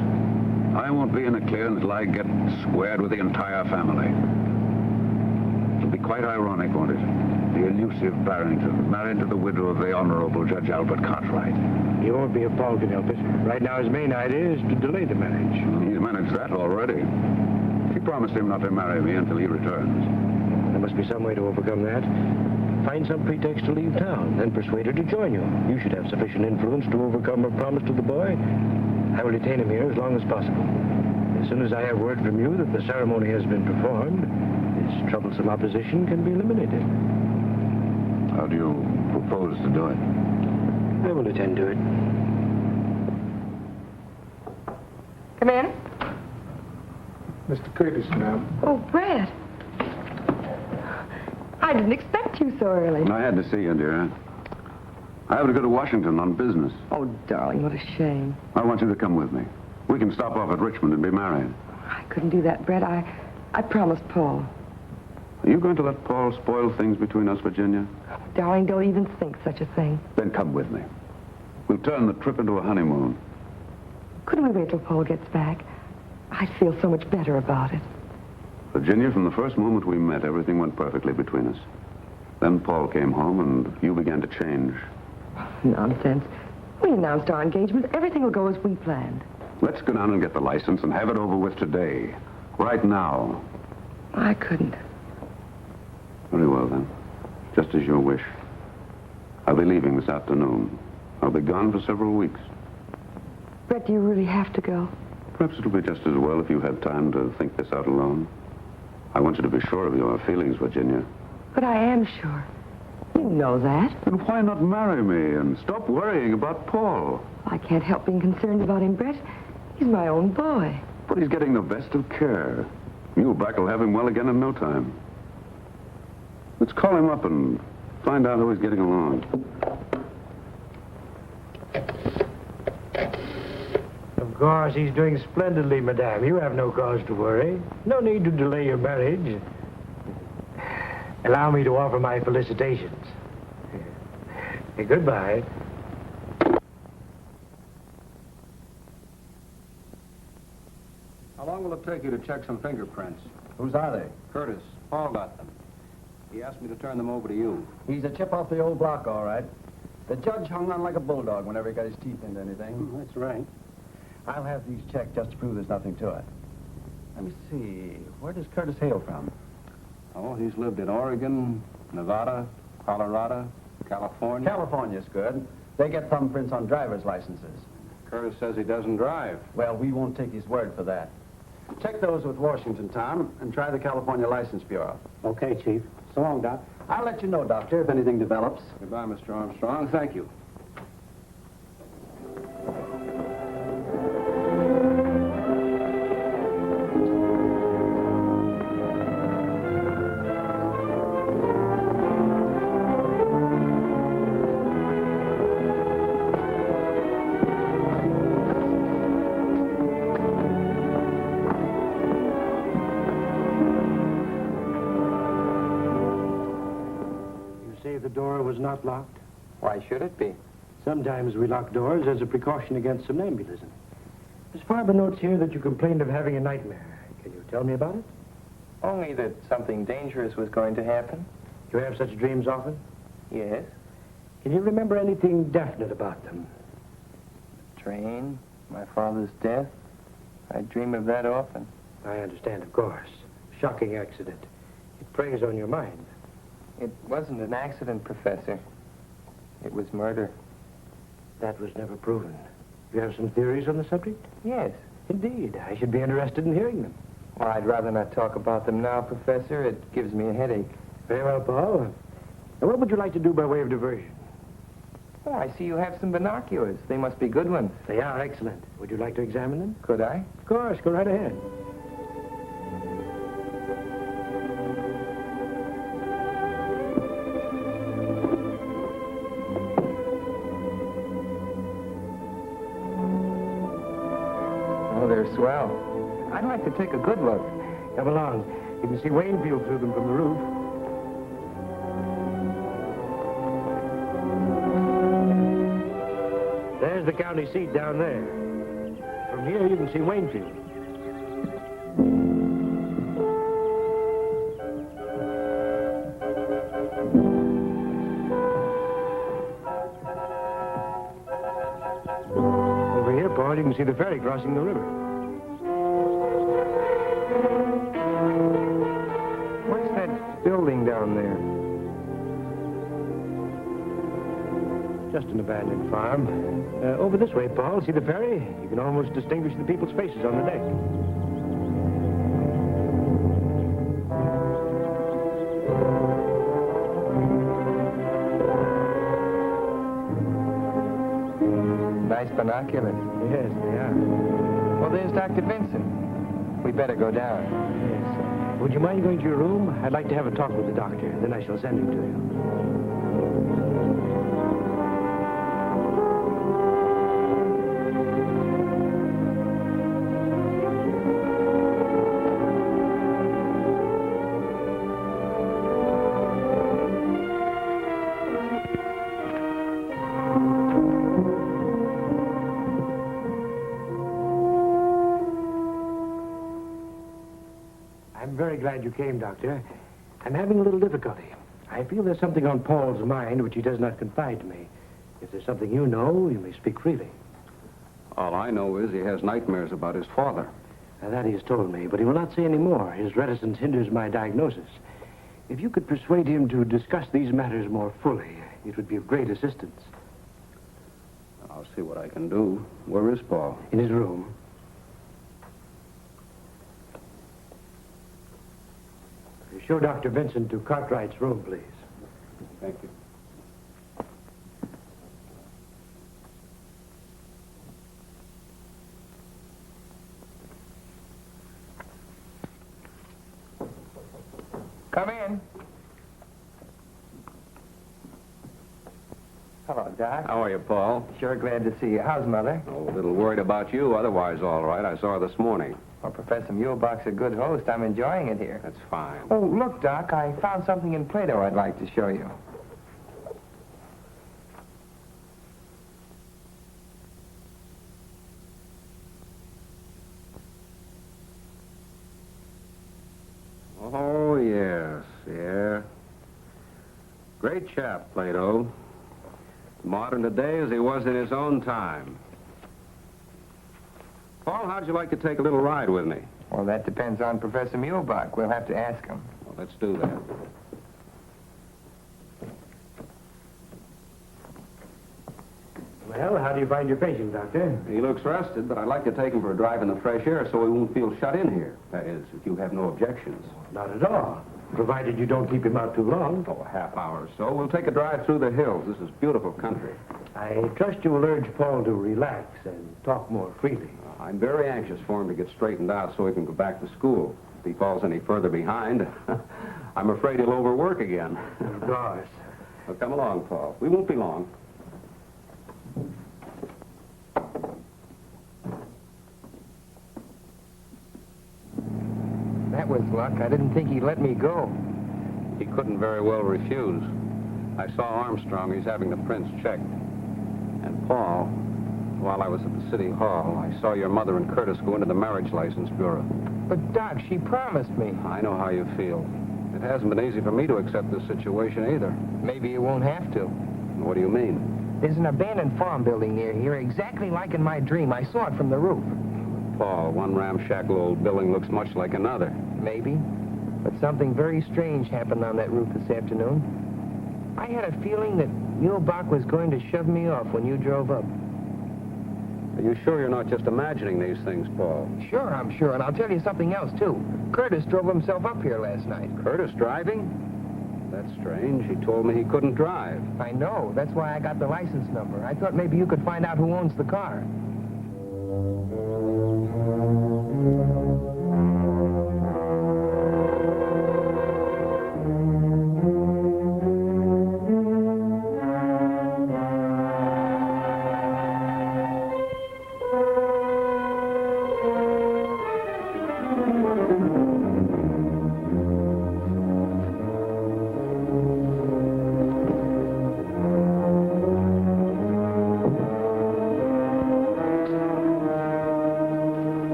I won't be in the clear until I get squared with the entire family. It'll be quite ironic, won't it? The elusive Barrington, married to the widow of the Honorable Judge Albert Cartwright. He won't be if Paul can help it. Right now, his main idea is to delay the marriage. He's managed that already. She promised him not to marry me until he returns. There must be some way to overcome that. Find some pretext to leave town, then persuade her to join you. You should have sufficient influence to overcome her promise to the boy. I will detain him here as long as possible. As soon as I have word from you that the ceremony has been performed, this troublesome opposition can be eliminated. How do you propose to do it? I will attend to it. Come in. Mr. Curtis, ma'am. Oh, Brett. I didn't expect you so early. I had to see you, dear. I have to go to Washington on business. Oh, darling, what a shame. I want you to come with me. We can stop off at Richmond and be married. I couldn't do that, Brett. I promised Paul. Are you going to let Paul spoil things between us, Virginia? Darling, don't even think such a thing. Then come with me. We'll turn the trip into a honeymoon. Couldn't we wait till Paul gets back? I'd feel so much better about it. Virginia, from the first moment we met, everything went perfectly between us. Then Paul came home and you began to change. Nonsense. We announced our engagement. Everything will go as we planned. Let's go down and get the license and have it over with today. Right now. I couldn't. Very well, then. Just as you wish. I'll be leaving this afternoon. I'll be gone for several weeks. Brett, do you really have to go? Perhaps it'll be just as well if you have time to think this out alone. I want you to be sure of your feelings, Virginia. But I am sure. You know that. Then why not marry me and stop worrying about Paul? I can't help being concerned about him, Brett. He's my own boy. But he's getting the best of care. Muhlbach will have him well again in no time. Let's call him up and find out how he's getting along. Of course, he's doing splendidly, madame. You have no cause to worry. No need to delay your marriage. Allow me to offer my felicitations. Goodbye. How long will it take you to check some fingerprints? Whose are they? Curtis, Paul got them. He asked me to turn them over to you. He's a chip off the old block, all right. The judge hung on like a bulldog whenever he got his teeth into anything. That's right. I'll have these checked just to prove there's nothing to it. Let me see. Where does Curtis hail from? Oh, he's lived in Oregon, Nevada, Colorado, California. California's good. They get thumbprints on driver's licenses. Curtis says he doesn't drive. Well, we won't take his word for that. Check those with Washington, Tom, and try the California License Bureau. Okay, Chief. So long, Doc. I'll let you know, Doctor, if anything develops. Goodbye, Mr. Armstrong. Thank you. The door was not locked. Why should it be? Sometimes we lock doors as a precaution against somnambulism. Miss Farber notes here that you complained of having a nightmare. Can you tell me about it? Only that something dangerous was going to happen. Do you have such dreams often? Yes. Can you remember anything definite about them? Train, my father's death. I dream of that often. I understand, of course. Shocking accident. It preys on your mind. It wasn't an accident, Professor. It was murder. That was never proven. You have some theories on the subject? Yes. Indeed. I should be interested in hearing them. Well, I'd rather not talk about them now, Professor. It gives me a headache. Very well, Paul. Now, what would you like to do by way of diversion? Oh, I see you have some binoculars. They must be good ones. They are excellent. Would you like to examine them? Could I? Of course. Go right ahead. Oh, they're swell. I'd like to take a good look. Come along. You can see Waynfield through them from the roof. There's the county seat down there. From here, you can see Waynfield. you can see the ferry crossing the river. What's that building down there? Just an abandoned farm. Over this way, Paul. See the ferry? You can almost distinguish the people's faces on the deck. Nice binoculars. Yes, they are. Well, there's Dr. Vincent. We better go down. Yes. Would you mind going to your room? I'd like to have a talk with the doctor. Then I shall send him to you. I'm very glad you came, Doctor. I'm having a little difficulty. I feel there's something on Paul's mind which he does not confide to me. If there's something you know, you may speak freely. All I know is he has nightmares about his father. Now, that he has told me, but he will not say any more. His reticence hinders my diagnosis. If you could persuade him to discuss these matters more fully, it would be of great assistance. I'll see what I can do. Where is Paul? In his room. Show Dr. Vincent to Cartwright's room, please. Thank you. Come in. Hello, Doc. How are you, Paul? Sure glad to see you. How's Mother? Oh, a little worried about you. Otherwise, all right. I saw her this morning. Well, Professor Muhlbach's a good host. I'm enjoying it here. That's fine. Oh, look, Doc, I found something in Plato I'd like to show you. Oh, yes, yeah. Great chap, Plato. Modern today as he was in his own time. Paul, how'd you like to take a little ride with me? Well, that depends on Professor Muhlbach. We'll have to ask him. Well, let's do that. Well, how do you find your patient, Doctor? He looks rested, but I'd like to take him for a drive in the fresh air so he won't feel shut in here. That is, if you have no objections. Not at all. Provided you don't keep him out too long. Oh, a half hour or so. We'll take a drive through the hills. This is beautiful country. I trust you will urge Paul to relax and talk more freely. I'm very anxious for him to get straightened out so he can go back to school. If he falls any further behind, I'm afraid he'll overwork again. Of course. Well, come along, Paul. We won't be long. That was luck. I didn't think he'd let me go. He couldn't very well refuse. I saw Armstrong. He's having the prints checked. And Paul, while I was at the city hall, I saw your mother and Curtis go into the marriage license bureau. But, Doc, she promised me. I know how you feel. It hasn't been easy for me to accept this situation either. Maybe you won't have to. What do you mean? There's an abandoned farm building near here, exactly like in my dream. I saw it from the roof. Paul, one ramshackle old building looks much like another. Maybe. But something very strange happened on that roof this afternoon. I had a feeling that Muhlbach was going to shove me off when you drove up. Are you sure you're not just imagining these things, Paul? Sure, I'm sure. And I'll tell you something else, too. Curtis drove himself up here last night. Curtis driving? That's strange. He told me he couldn't drive. I know. That's why I got the license number. I thought maybe you could find out who owns the car.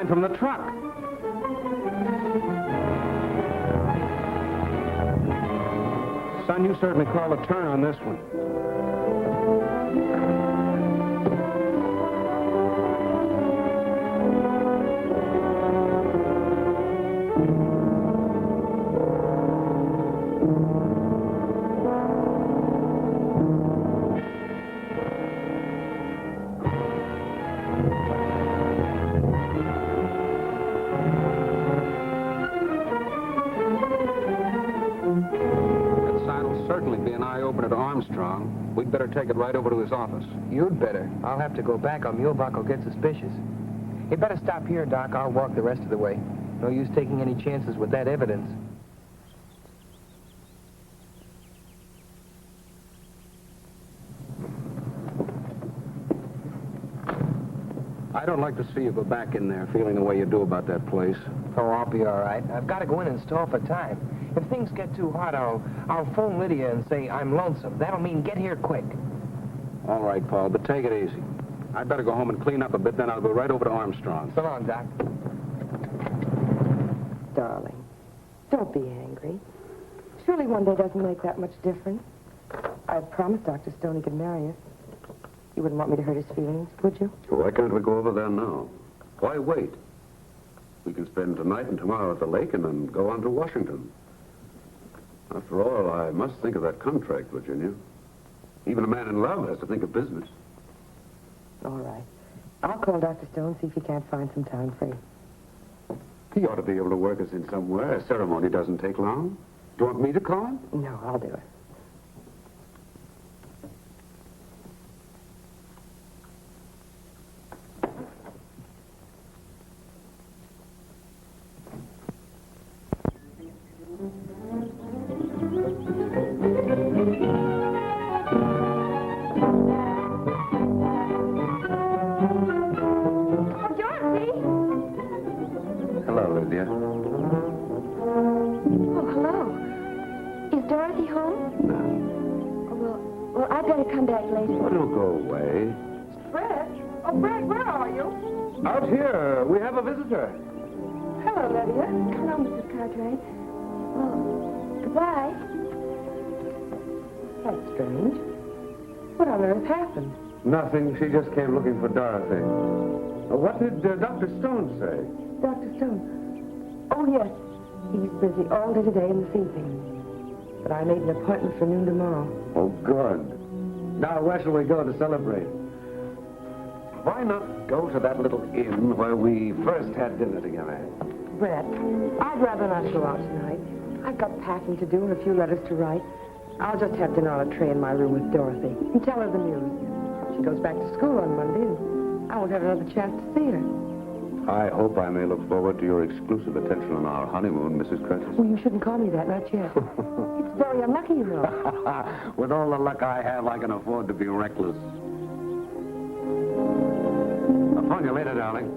sign from the truck. Son, you certainly called a turn on this one. We'd better take it right over to his office. You'd better. I'll have to go back or Muhlbach will get suspicious. You'd better stop here, Doc. I'll walk the rest of the way. No use taking any chances with that evidence. I don't like to see you go back in there feeling the way you do about that place. Oh, I'll be all right. I've got to go in and stall for time. If things get too hot, I'll phone Lydia and say I'm lonesome. That'll mean get here quick. All right, Paul, but take it easy. I'd better go home and clean up a bit, then I'll go right over to Armstrong's. So long, Doc. Darling, don't be angry. Surely one day doesn't make that much difference. I've promised Dr. Stone he could marry us. You wouldn't want me to hurt his feelings, would you? Why can't we go over there now? Why wait? We can spend tonight and tomorrow at the lake and then go on to Washington. After all, I must think of that contract, Virginia. Even a man in love has to think of business. All right. I'll call Dr. Stone, see if he can't find some time free. He ought to be able to work us in somewhere. A ceremony doesn't take long. Do you want me to call him? No, I'll do it. Out here. We have a visitor. Hello, Lydia. Hello, Mrs. Cartwright. Well, goodbye. That's strange. What on earth happened? Nothing. She just came looking for Dorothy. What did Dr. Stone say? Dr. Stone? Oh, yes. He's busy all day today and this evening. But I made an appointment for noon tomorrow. Oh, good. Now, where shall we go to celebrate? Why not go to that little inn where we first had dinner together? Brett, I'd rather not go out tonight. I've got packing to do and a few letters to write. I'll just have dinner on a tray in my room with Dorothy and tell her the news. She goes back to school on Monday, and I won't have another chance to see her. I hope I may look forward to your exclusive attention on our honeymoon, Mrs. Curtis. Well, you shouldn't call me that, not yet. It's very unlucky, you know. With all the luck I have, I can afford to be reckless. I'll phone you later, darling.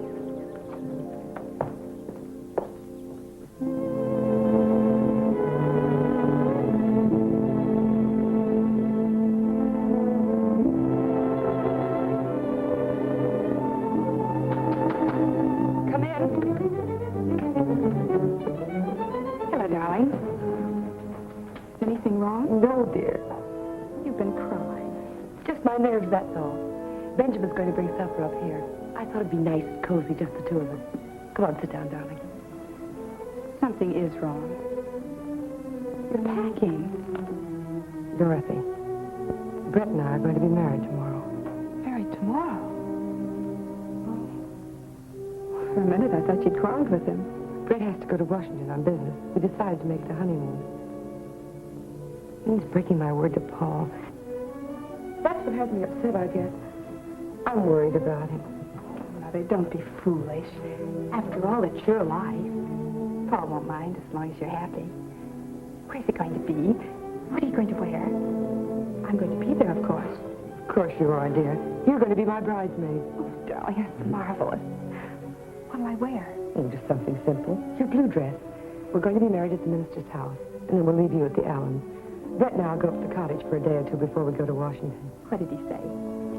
Come in. Hello, darling. Is anything wrong? No, dear. You've been crying. Just my nerves, that's all. Benjamin's going to bring supper up here. I thought it'd be nice and cozy, just the two of us. Come on, sit down, darling. Something is wrong. You're packing. Dorothy, Brett and I are going to be married tomorrow. Married tomorrow? Oh. For a minute, I thought you'd quarreled with him. Brett has to go to Washington on business. We decided to make it a honeymoon. He's breaking my word to Paul. That's what has me upset, I guess. I'm worried about him. Mother, don't be foolish. After all, it's your life. Paul won't mind as long as you're happy. Where's it going to be? What are you going to wear? I'm going to be there, of course. Of course you are, dear. You're going to be my bridesmaid. Oh, darling, that's marvelous. What'll I wear? Oh, just something simple. Your blue dress. We're going to be married at the minister's house, and then we'll leave you at the Allens. Brett and I'll go up to the cottage for a day or two before we go to Washington. What did he say?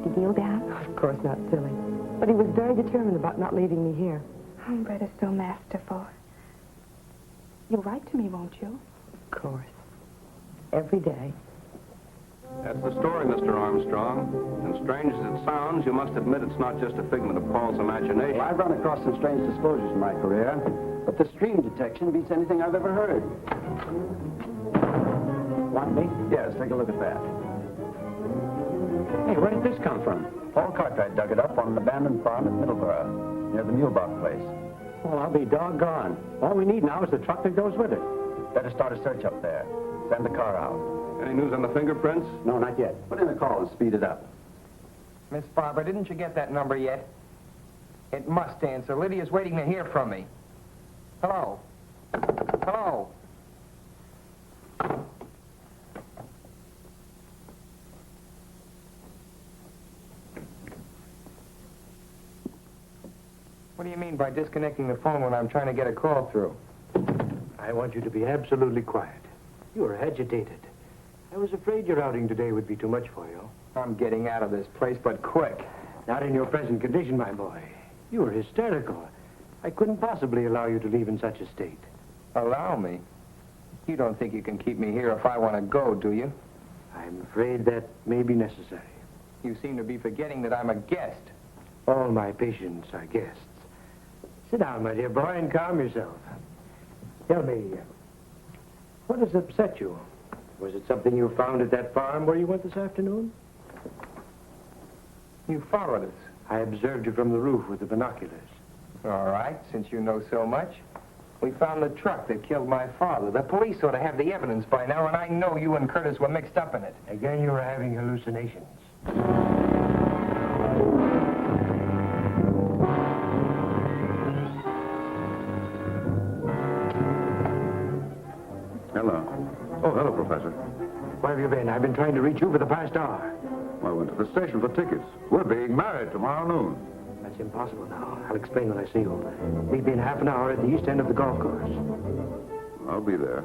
Did he kneel down? Of course not, silly. But he was very determined about not leaving me here. Oh, Brett is so masterful. You'll write to me, won't you? Of course. Every day. That's the story, Mr. Armstrong. And strange as it sounds, you must admit it's not just a figment of Paul's imagination. Well, I've run across some strange disclosures in my career, but the stream detection beats anything I've ever heard. Want me? Yes, take a look at that. Hey, where did this come from? Paul Cartwright dug it up on an abandoned farm at Middleborough, near the Muhlbach place. Well, I'll be doggone. All we need now is the truck that goes with it. Better start a search up there. Send the car out. Any news on the fingerprints? No, not yet. Put in a call and speed it up. Miss Farber, didn't you get that number yet? It must answer. Lydia's waiting to hear from me. Hello? Hello? What do you mean by disconnecting the phone when I'm trying to get a call through? I want you to be absolutely quiet. You are agitated. I was afraid your outing today would be too much for you. I'm getting out of this place, but quick. Not in your present condition, my boy. You are hysterical. I couldn't possibly allow you to leave in such a state. Allow me? You don't think you can keep me here if I want to go, do you? I'm afraid that may be necessary. You seem to be forgetting that I'm a guest. All my patients are guests. Sit down, my dear boy, and calm yourself. Tell me, what has upset you? Was it something you found at that farm where you went this afternoon? You followed us. I observed you from the roof with the binoculars. All right, since you know so much. We found the truck that killed my father. The police ought to have the evidence by now, and I know you and Curtis were mixed up in it. Again, you are having hallucinations. Hello. Oh, hello, Professor. Where have you been? I've been trying to reach you for the past hour. I went to the station for tickets. We're being married tomorrow noon. That's impossible now. I'll explain when I see you. Meet me in half an hour at the east end of the golf course. I'll be there.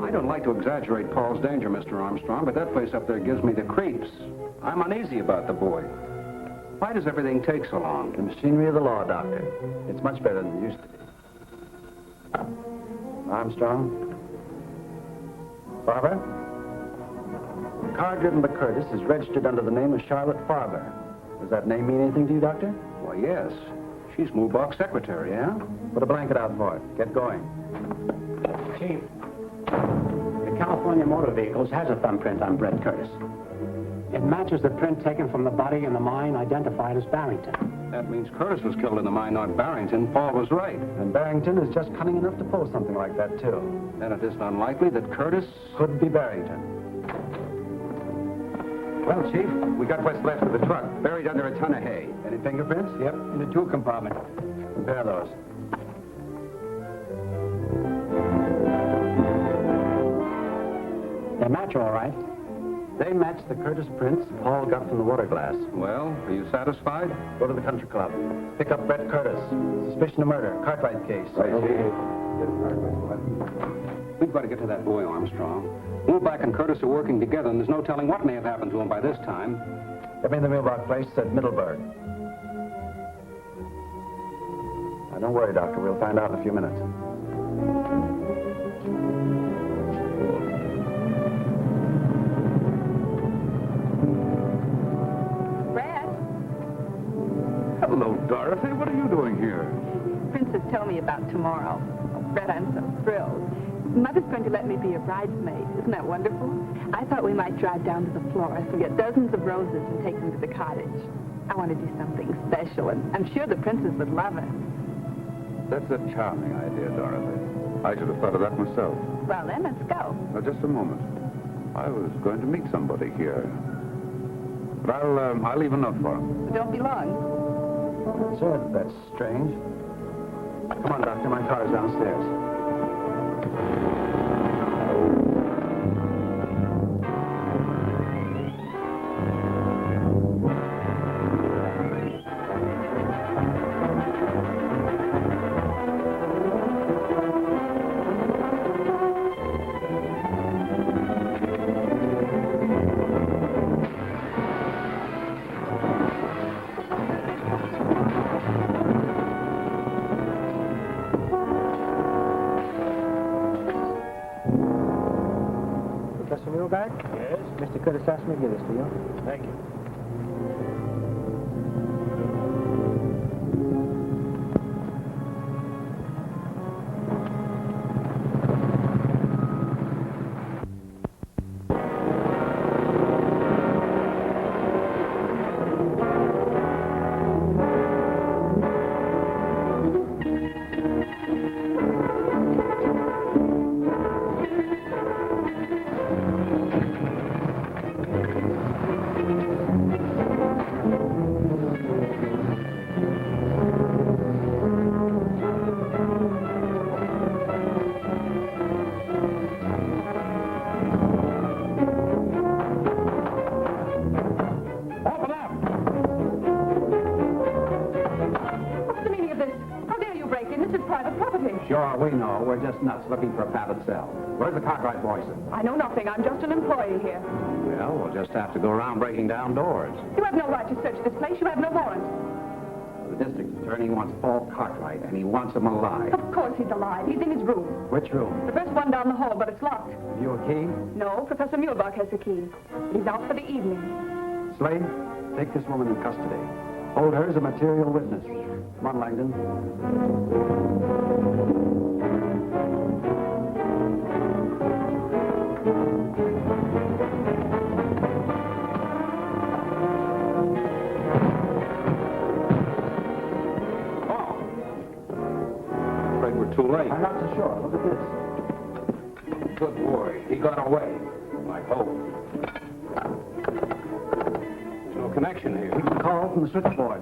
I don't like to exaggerate Paul's danger, Mr. Armstrong, but that place up there gives me the creeps. I'm uneasy about the boy. Why does everything take so long? The machinery of the law, Doctor. It's much better than it used to be. Armstrong? Farber? The car driven by Curtis is registered under the name of Charlotte Farber. Does that name mean anything to you, Doctor? Why, yes. She's Muhlbach's secretary, yeah? Put a blanket out for it. Get going. Chief, the California Motor Vehicles has a thumbprint on Brett Curtis. It matches the print taken from the body in the mine identified as Barrington. That means Curtis was killed in the mine, not Barrington. Paul was right. And Barrington is just cunning enough to pull something like that, too. Then it isn't unlikely that Curtis... Could be Barrington. Well, Chief, we got what's left of the truck, buried under a ton of hay. Any fingerprints? Yep, in the tool compartment. Compare those. They match all right. They match the Curtis prints Paul got from the water glass. Well, are you satisfied? Go to the country club. Pick up Brett Curtis. Suspicion of murder. Cartwright case. Right, Chief. We've got to get to that boy, Armstrong. Muhlbach and Curtis are working together, and there's no telling what may have happened to him by this time. Get me in the Muhlbach place at Middleburg. Now, don't worry, Doctor. We'll find out in a few minutes. Brad, Hello, Dorothy. What are you doing here? Princess told me about tomorrow. Oh, Brad, I'm so thrilled. Mother's going to let me be a bridesmaid. Isn't that wonderful? I thought we might drive down to the florist and get dozens of roses and take them to the cottage. I want to do something special, and I'm sure the princess would love it. That's a charming idea, Dorothy. I should have thought of that myself. Well, then, let's go. Now, just a moment. I was going to meet somebody here. But I'll leave a note for him. Don't be long. Sir, that's strange. Come on, Doctor. My car is downstairs. Muhlbach? Yes? Mr. Curtis asked me to give this to you. Thank you. Sure, we know. We're just nuts looking for a padded cell. Where's the Cartwright boys? I know nothing. I'm just an employee here. Well, we'll just have to go around breaking down doors. You have no right to search this place. You have no warrant. The district attorney wants Paul Cartwright, and he wants him alive. Of course he's alive. He's in his room. Which room? The first one down the hall, but it's locked. Have you a key? No, Professor Muhlbach has the key. He's out for the evening. Slade, take this woman in custody. Hold her as a material witness. Come on, Langdon. Too late. I'm not so sure. Look at this. Good boy. He got away. I hope. There's no connection here. We can call from the switchboard.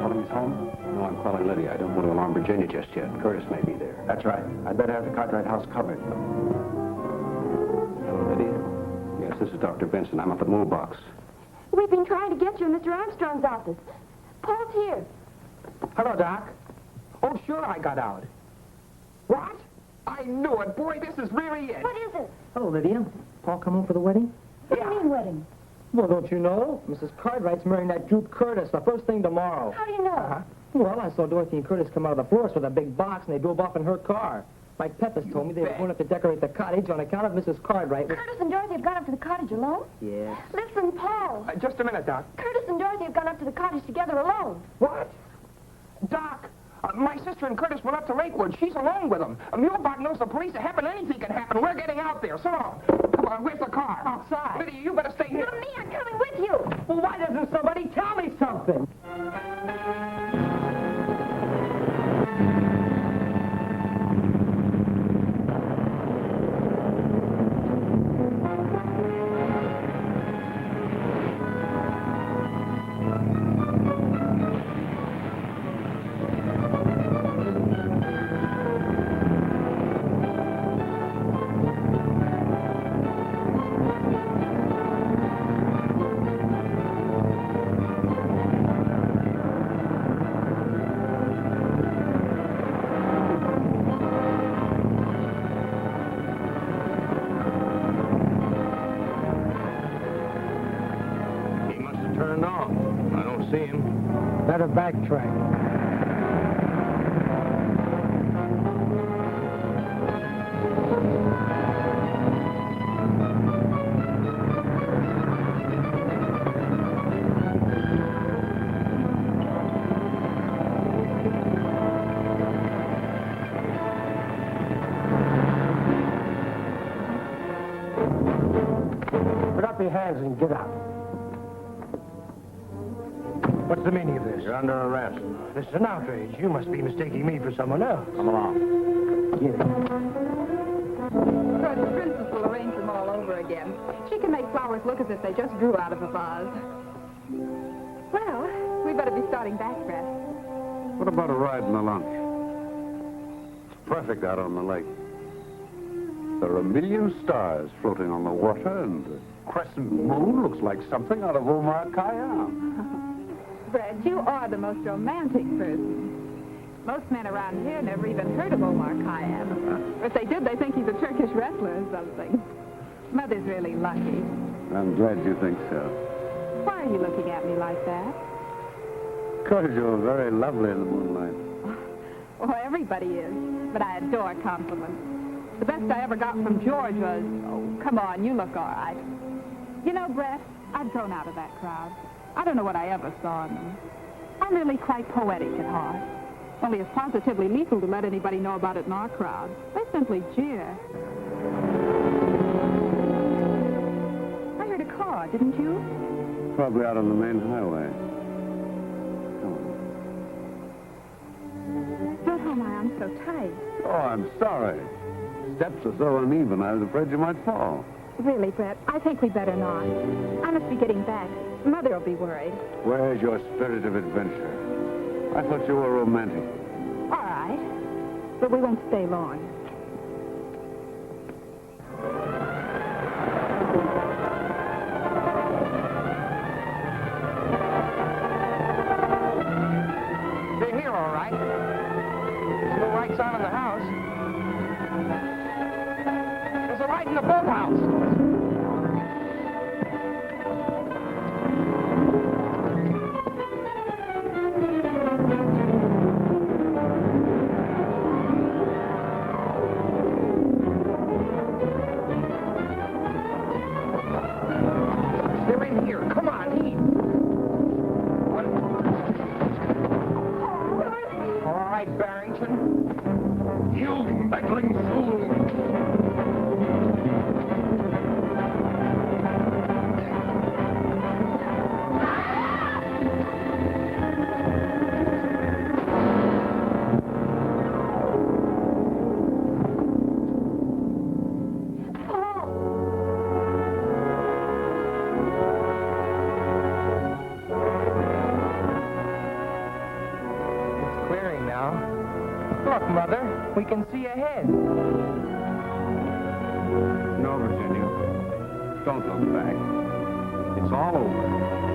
Calling his home? No, I'm calling Lydia. I don't want to alarm Virginia just yet. Curtis may be there. That's right. I'd better have the Cartwright house covered. Hello, Lydia. Yes, this is Dr. Benson. I'm up at Muhlbach's. We've been trying to get you in Mr. Armstrong's office. Paul's here. Hello, Doc. Oh, sure I got out. What? I knew it. Boy, this is really it. What is it? Hello, Lydia. Paul come home for the wedding? What do you mean wedding? Well, don't you know? Mrs. Cartwright's marrying that Duke Curtis the first thing tomorrow. How do you know? Uh-huh. Well, I saw Dorothy and Curtis come out of the forest with a big box, and they drove off in her car. Mike Pepys told me they were going up to decorate the cottage on account of Mrs. Cartwright. Curtis and Dorothy have gone up to the cottage alone? Yes. Listen, Paul. Just a minute, Doc. Curtis and Dorothy have gone up to the cottage together alone. What? Doc, my sister and Curtis went up to Lakewood. She's alone with them. Muhlbach knows the police are happen. Anything can happen. We're getting out there. So long. Come on, where's the car? Outside. Lydia, you better stay here. Not me. I'm coming with you. Well, why doesn't somebody tell me something? Better backtrack. Put up your hands and get out. What's the meaning of this? You're under arrest. This is an outrage. You must be mistaking me for someone else. Come along. Get it. Good, the princess will arrange them all over again. She can make flowers look as if they just grew out of a vase. Well, we better be starting back, Brett. What about a ride in the launch? It's perfect out on the lake. There are a million stars floating on the water, and the crescent moon looks like something out of Omar Khayyam. Brett, you are the most romantic person. Most men around here never even heard of Omar Khayyam. If they did, they think he's a Turkish wrestler or something. Mother's really lucky. I'm glad you think so. Why are you looking at me like that? course, you're very lovely in the moonlight. Oh, everybody is. But I adore compliments. The best I ever got from George was, oh, come on, you look all right. You know, Brett, I've grown out of that crowd. I don't know what I ever saw in them. I'm really quite poetic at heart. Only it's positively lethal to let anybody know about it in our crowd. They simply jeer. I heard a car, didn't you? Probably out on the main highway. Don't hold my arm so tight. Oh, I'm sorry. Steps are so uneven, I was afraid you might fall. Really, Brett, I think we better not. I must be getting back. Mother will be worried. Where's your spirit of adventure? I thought you were romantic. All right. But we won't stay long. They're here, all right. There's no lights on in the house. There's a light in the boathouse. They're in here. Come on, eat. All right, Barrington. You meddling fool. It's clearing now. Look, Mother, we can see ahead. No, Virginia. Don't look back. It's all over.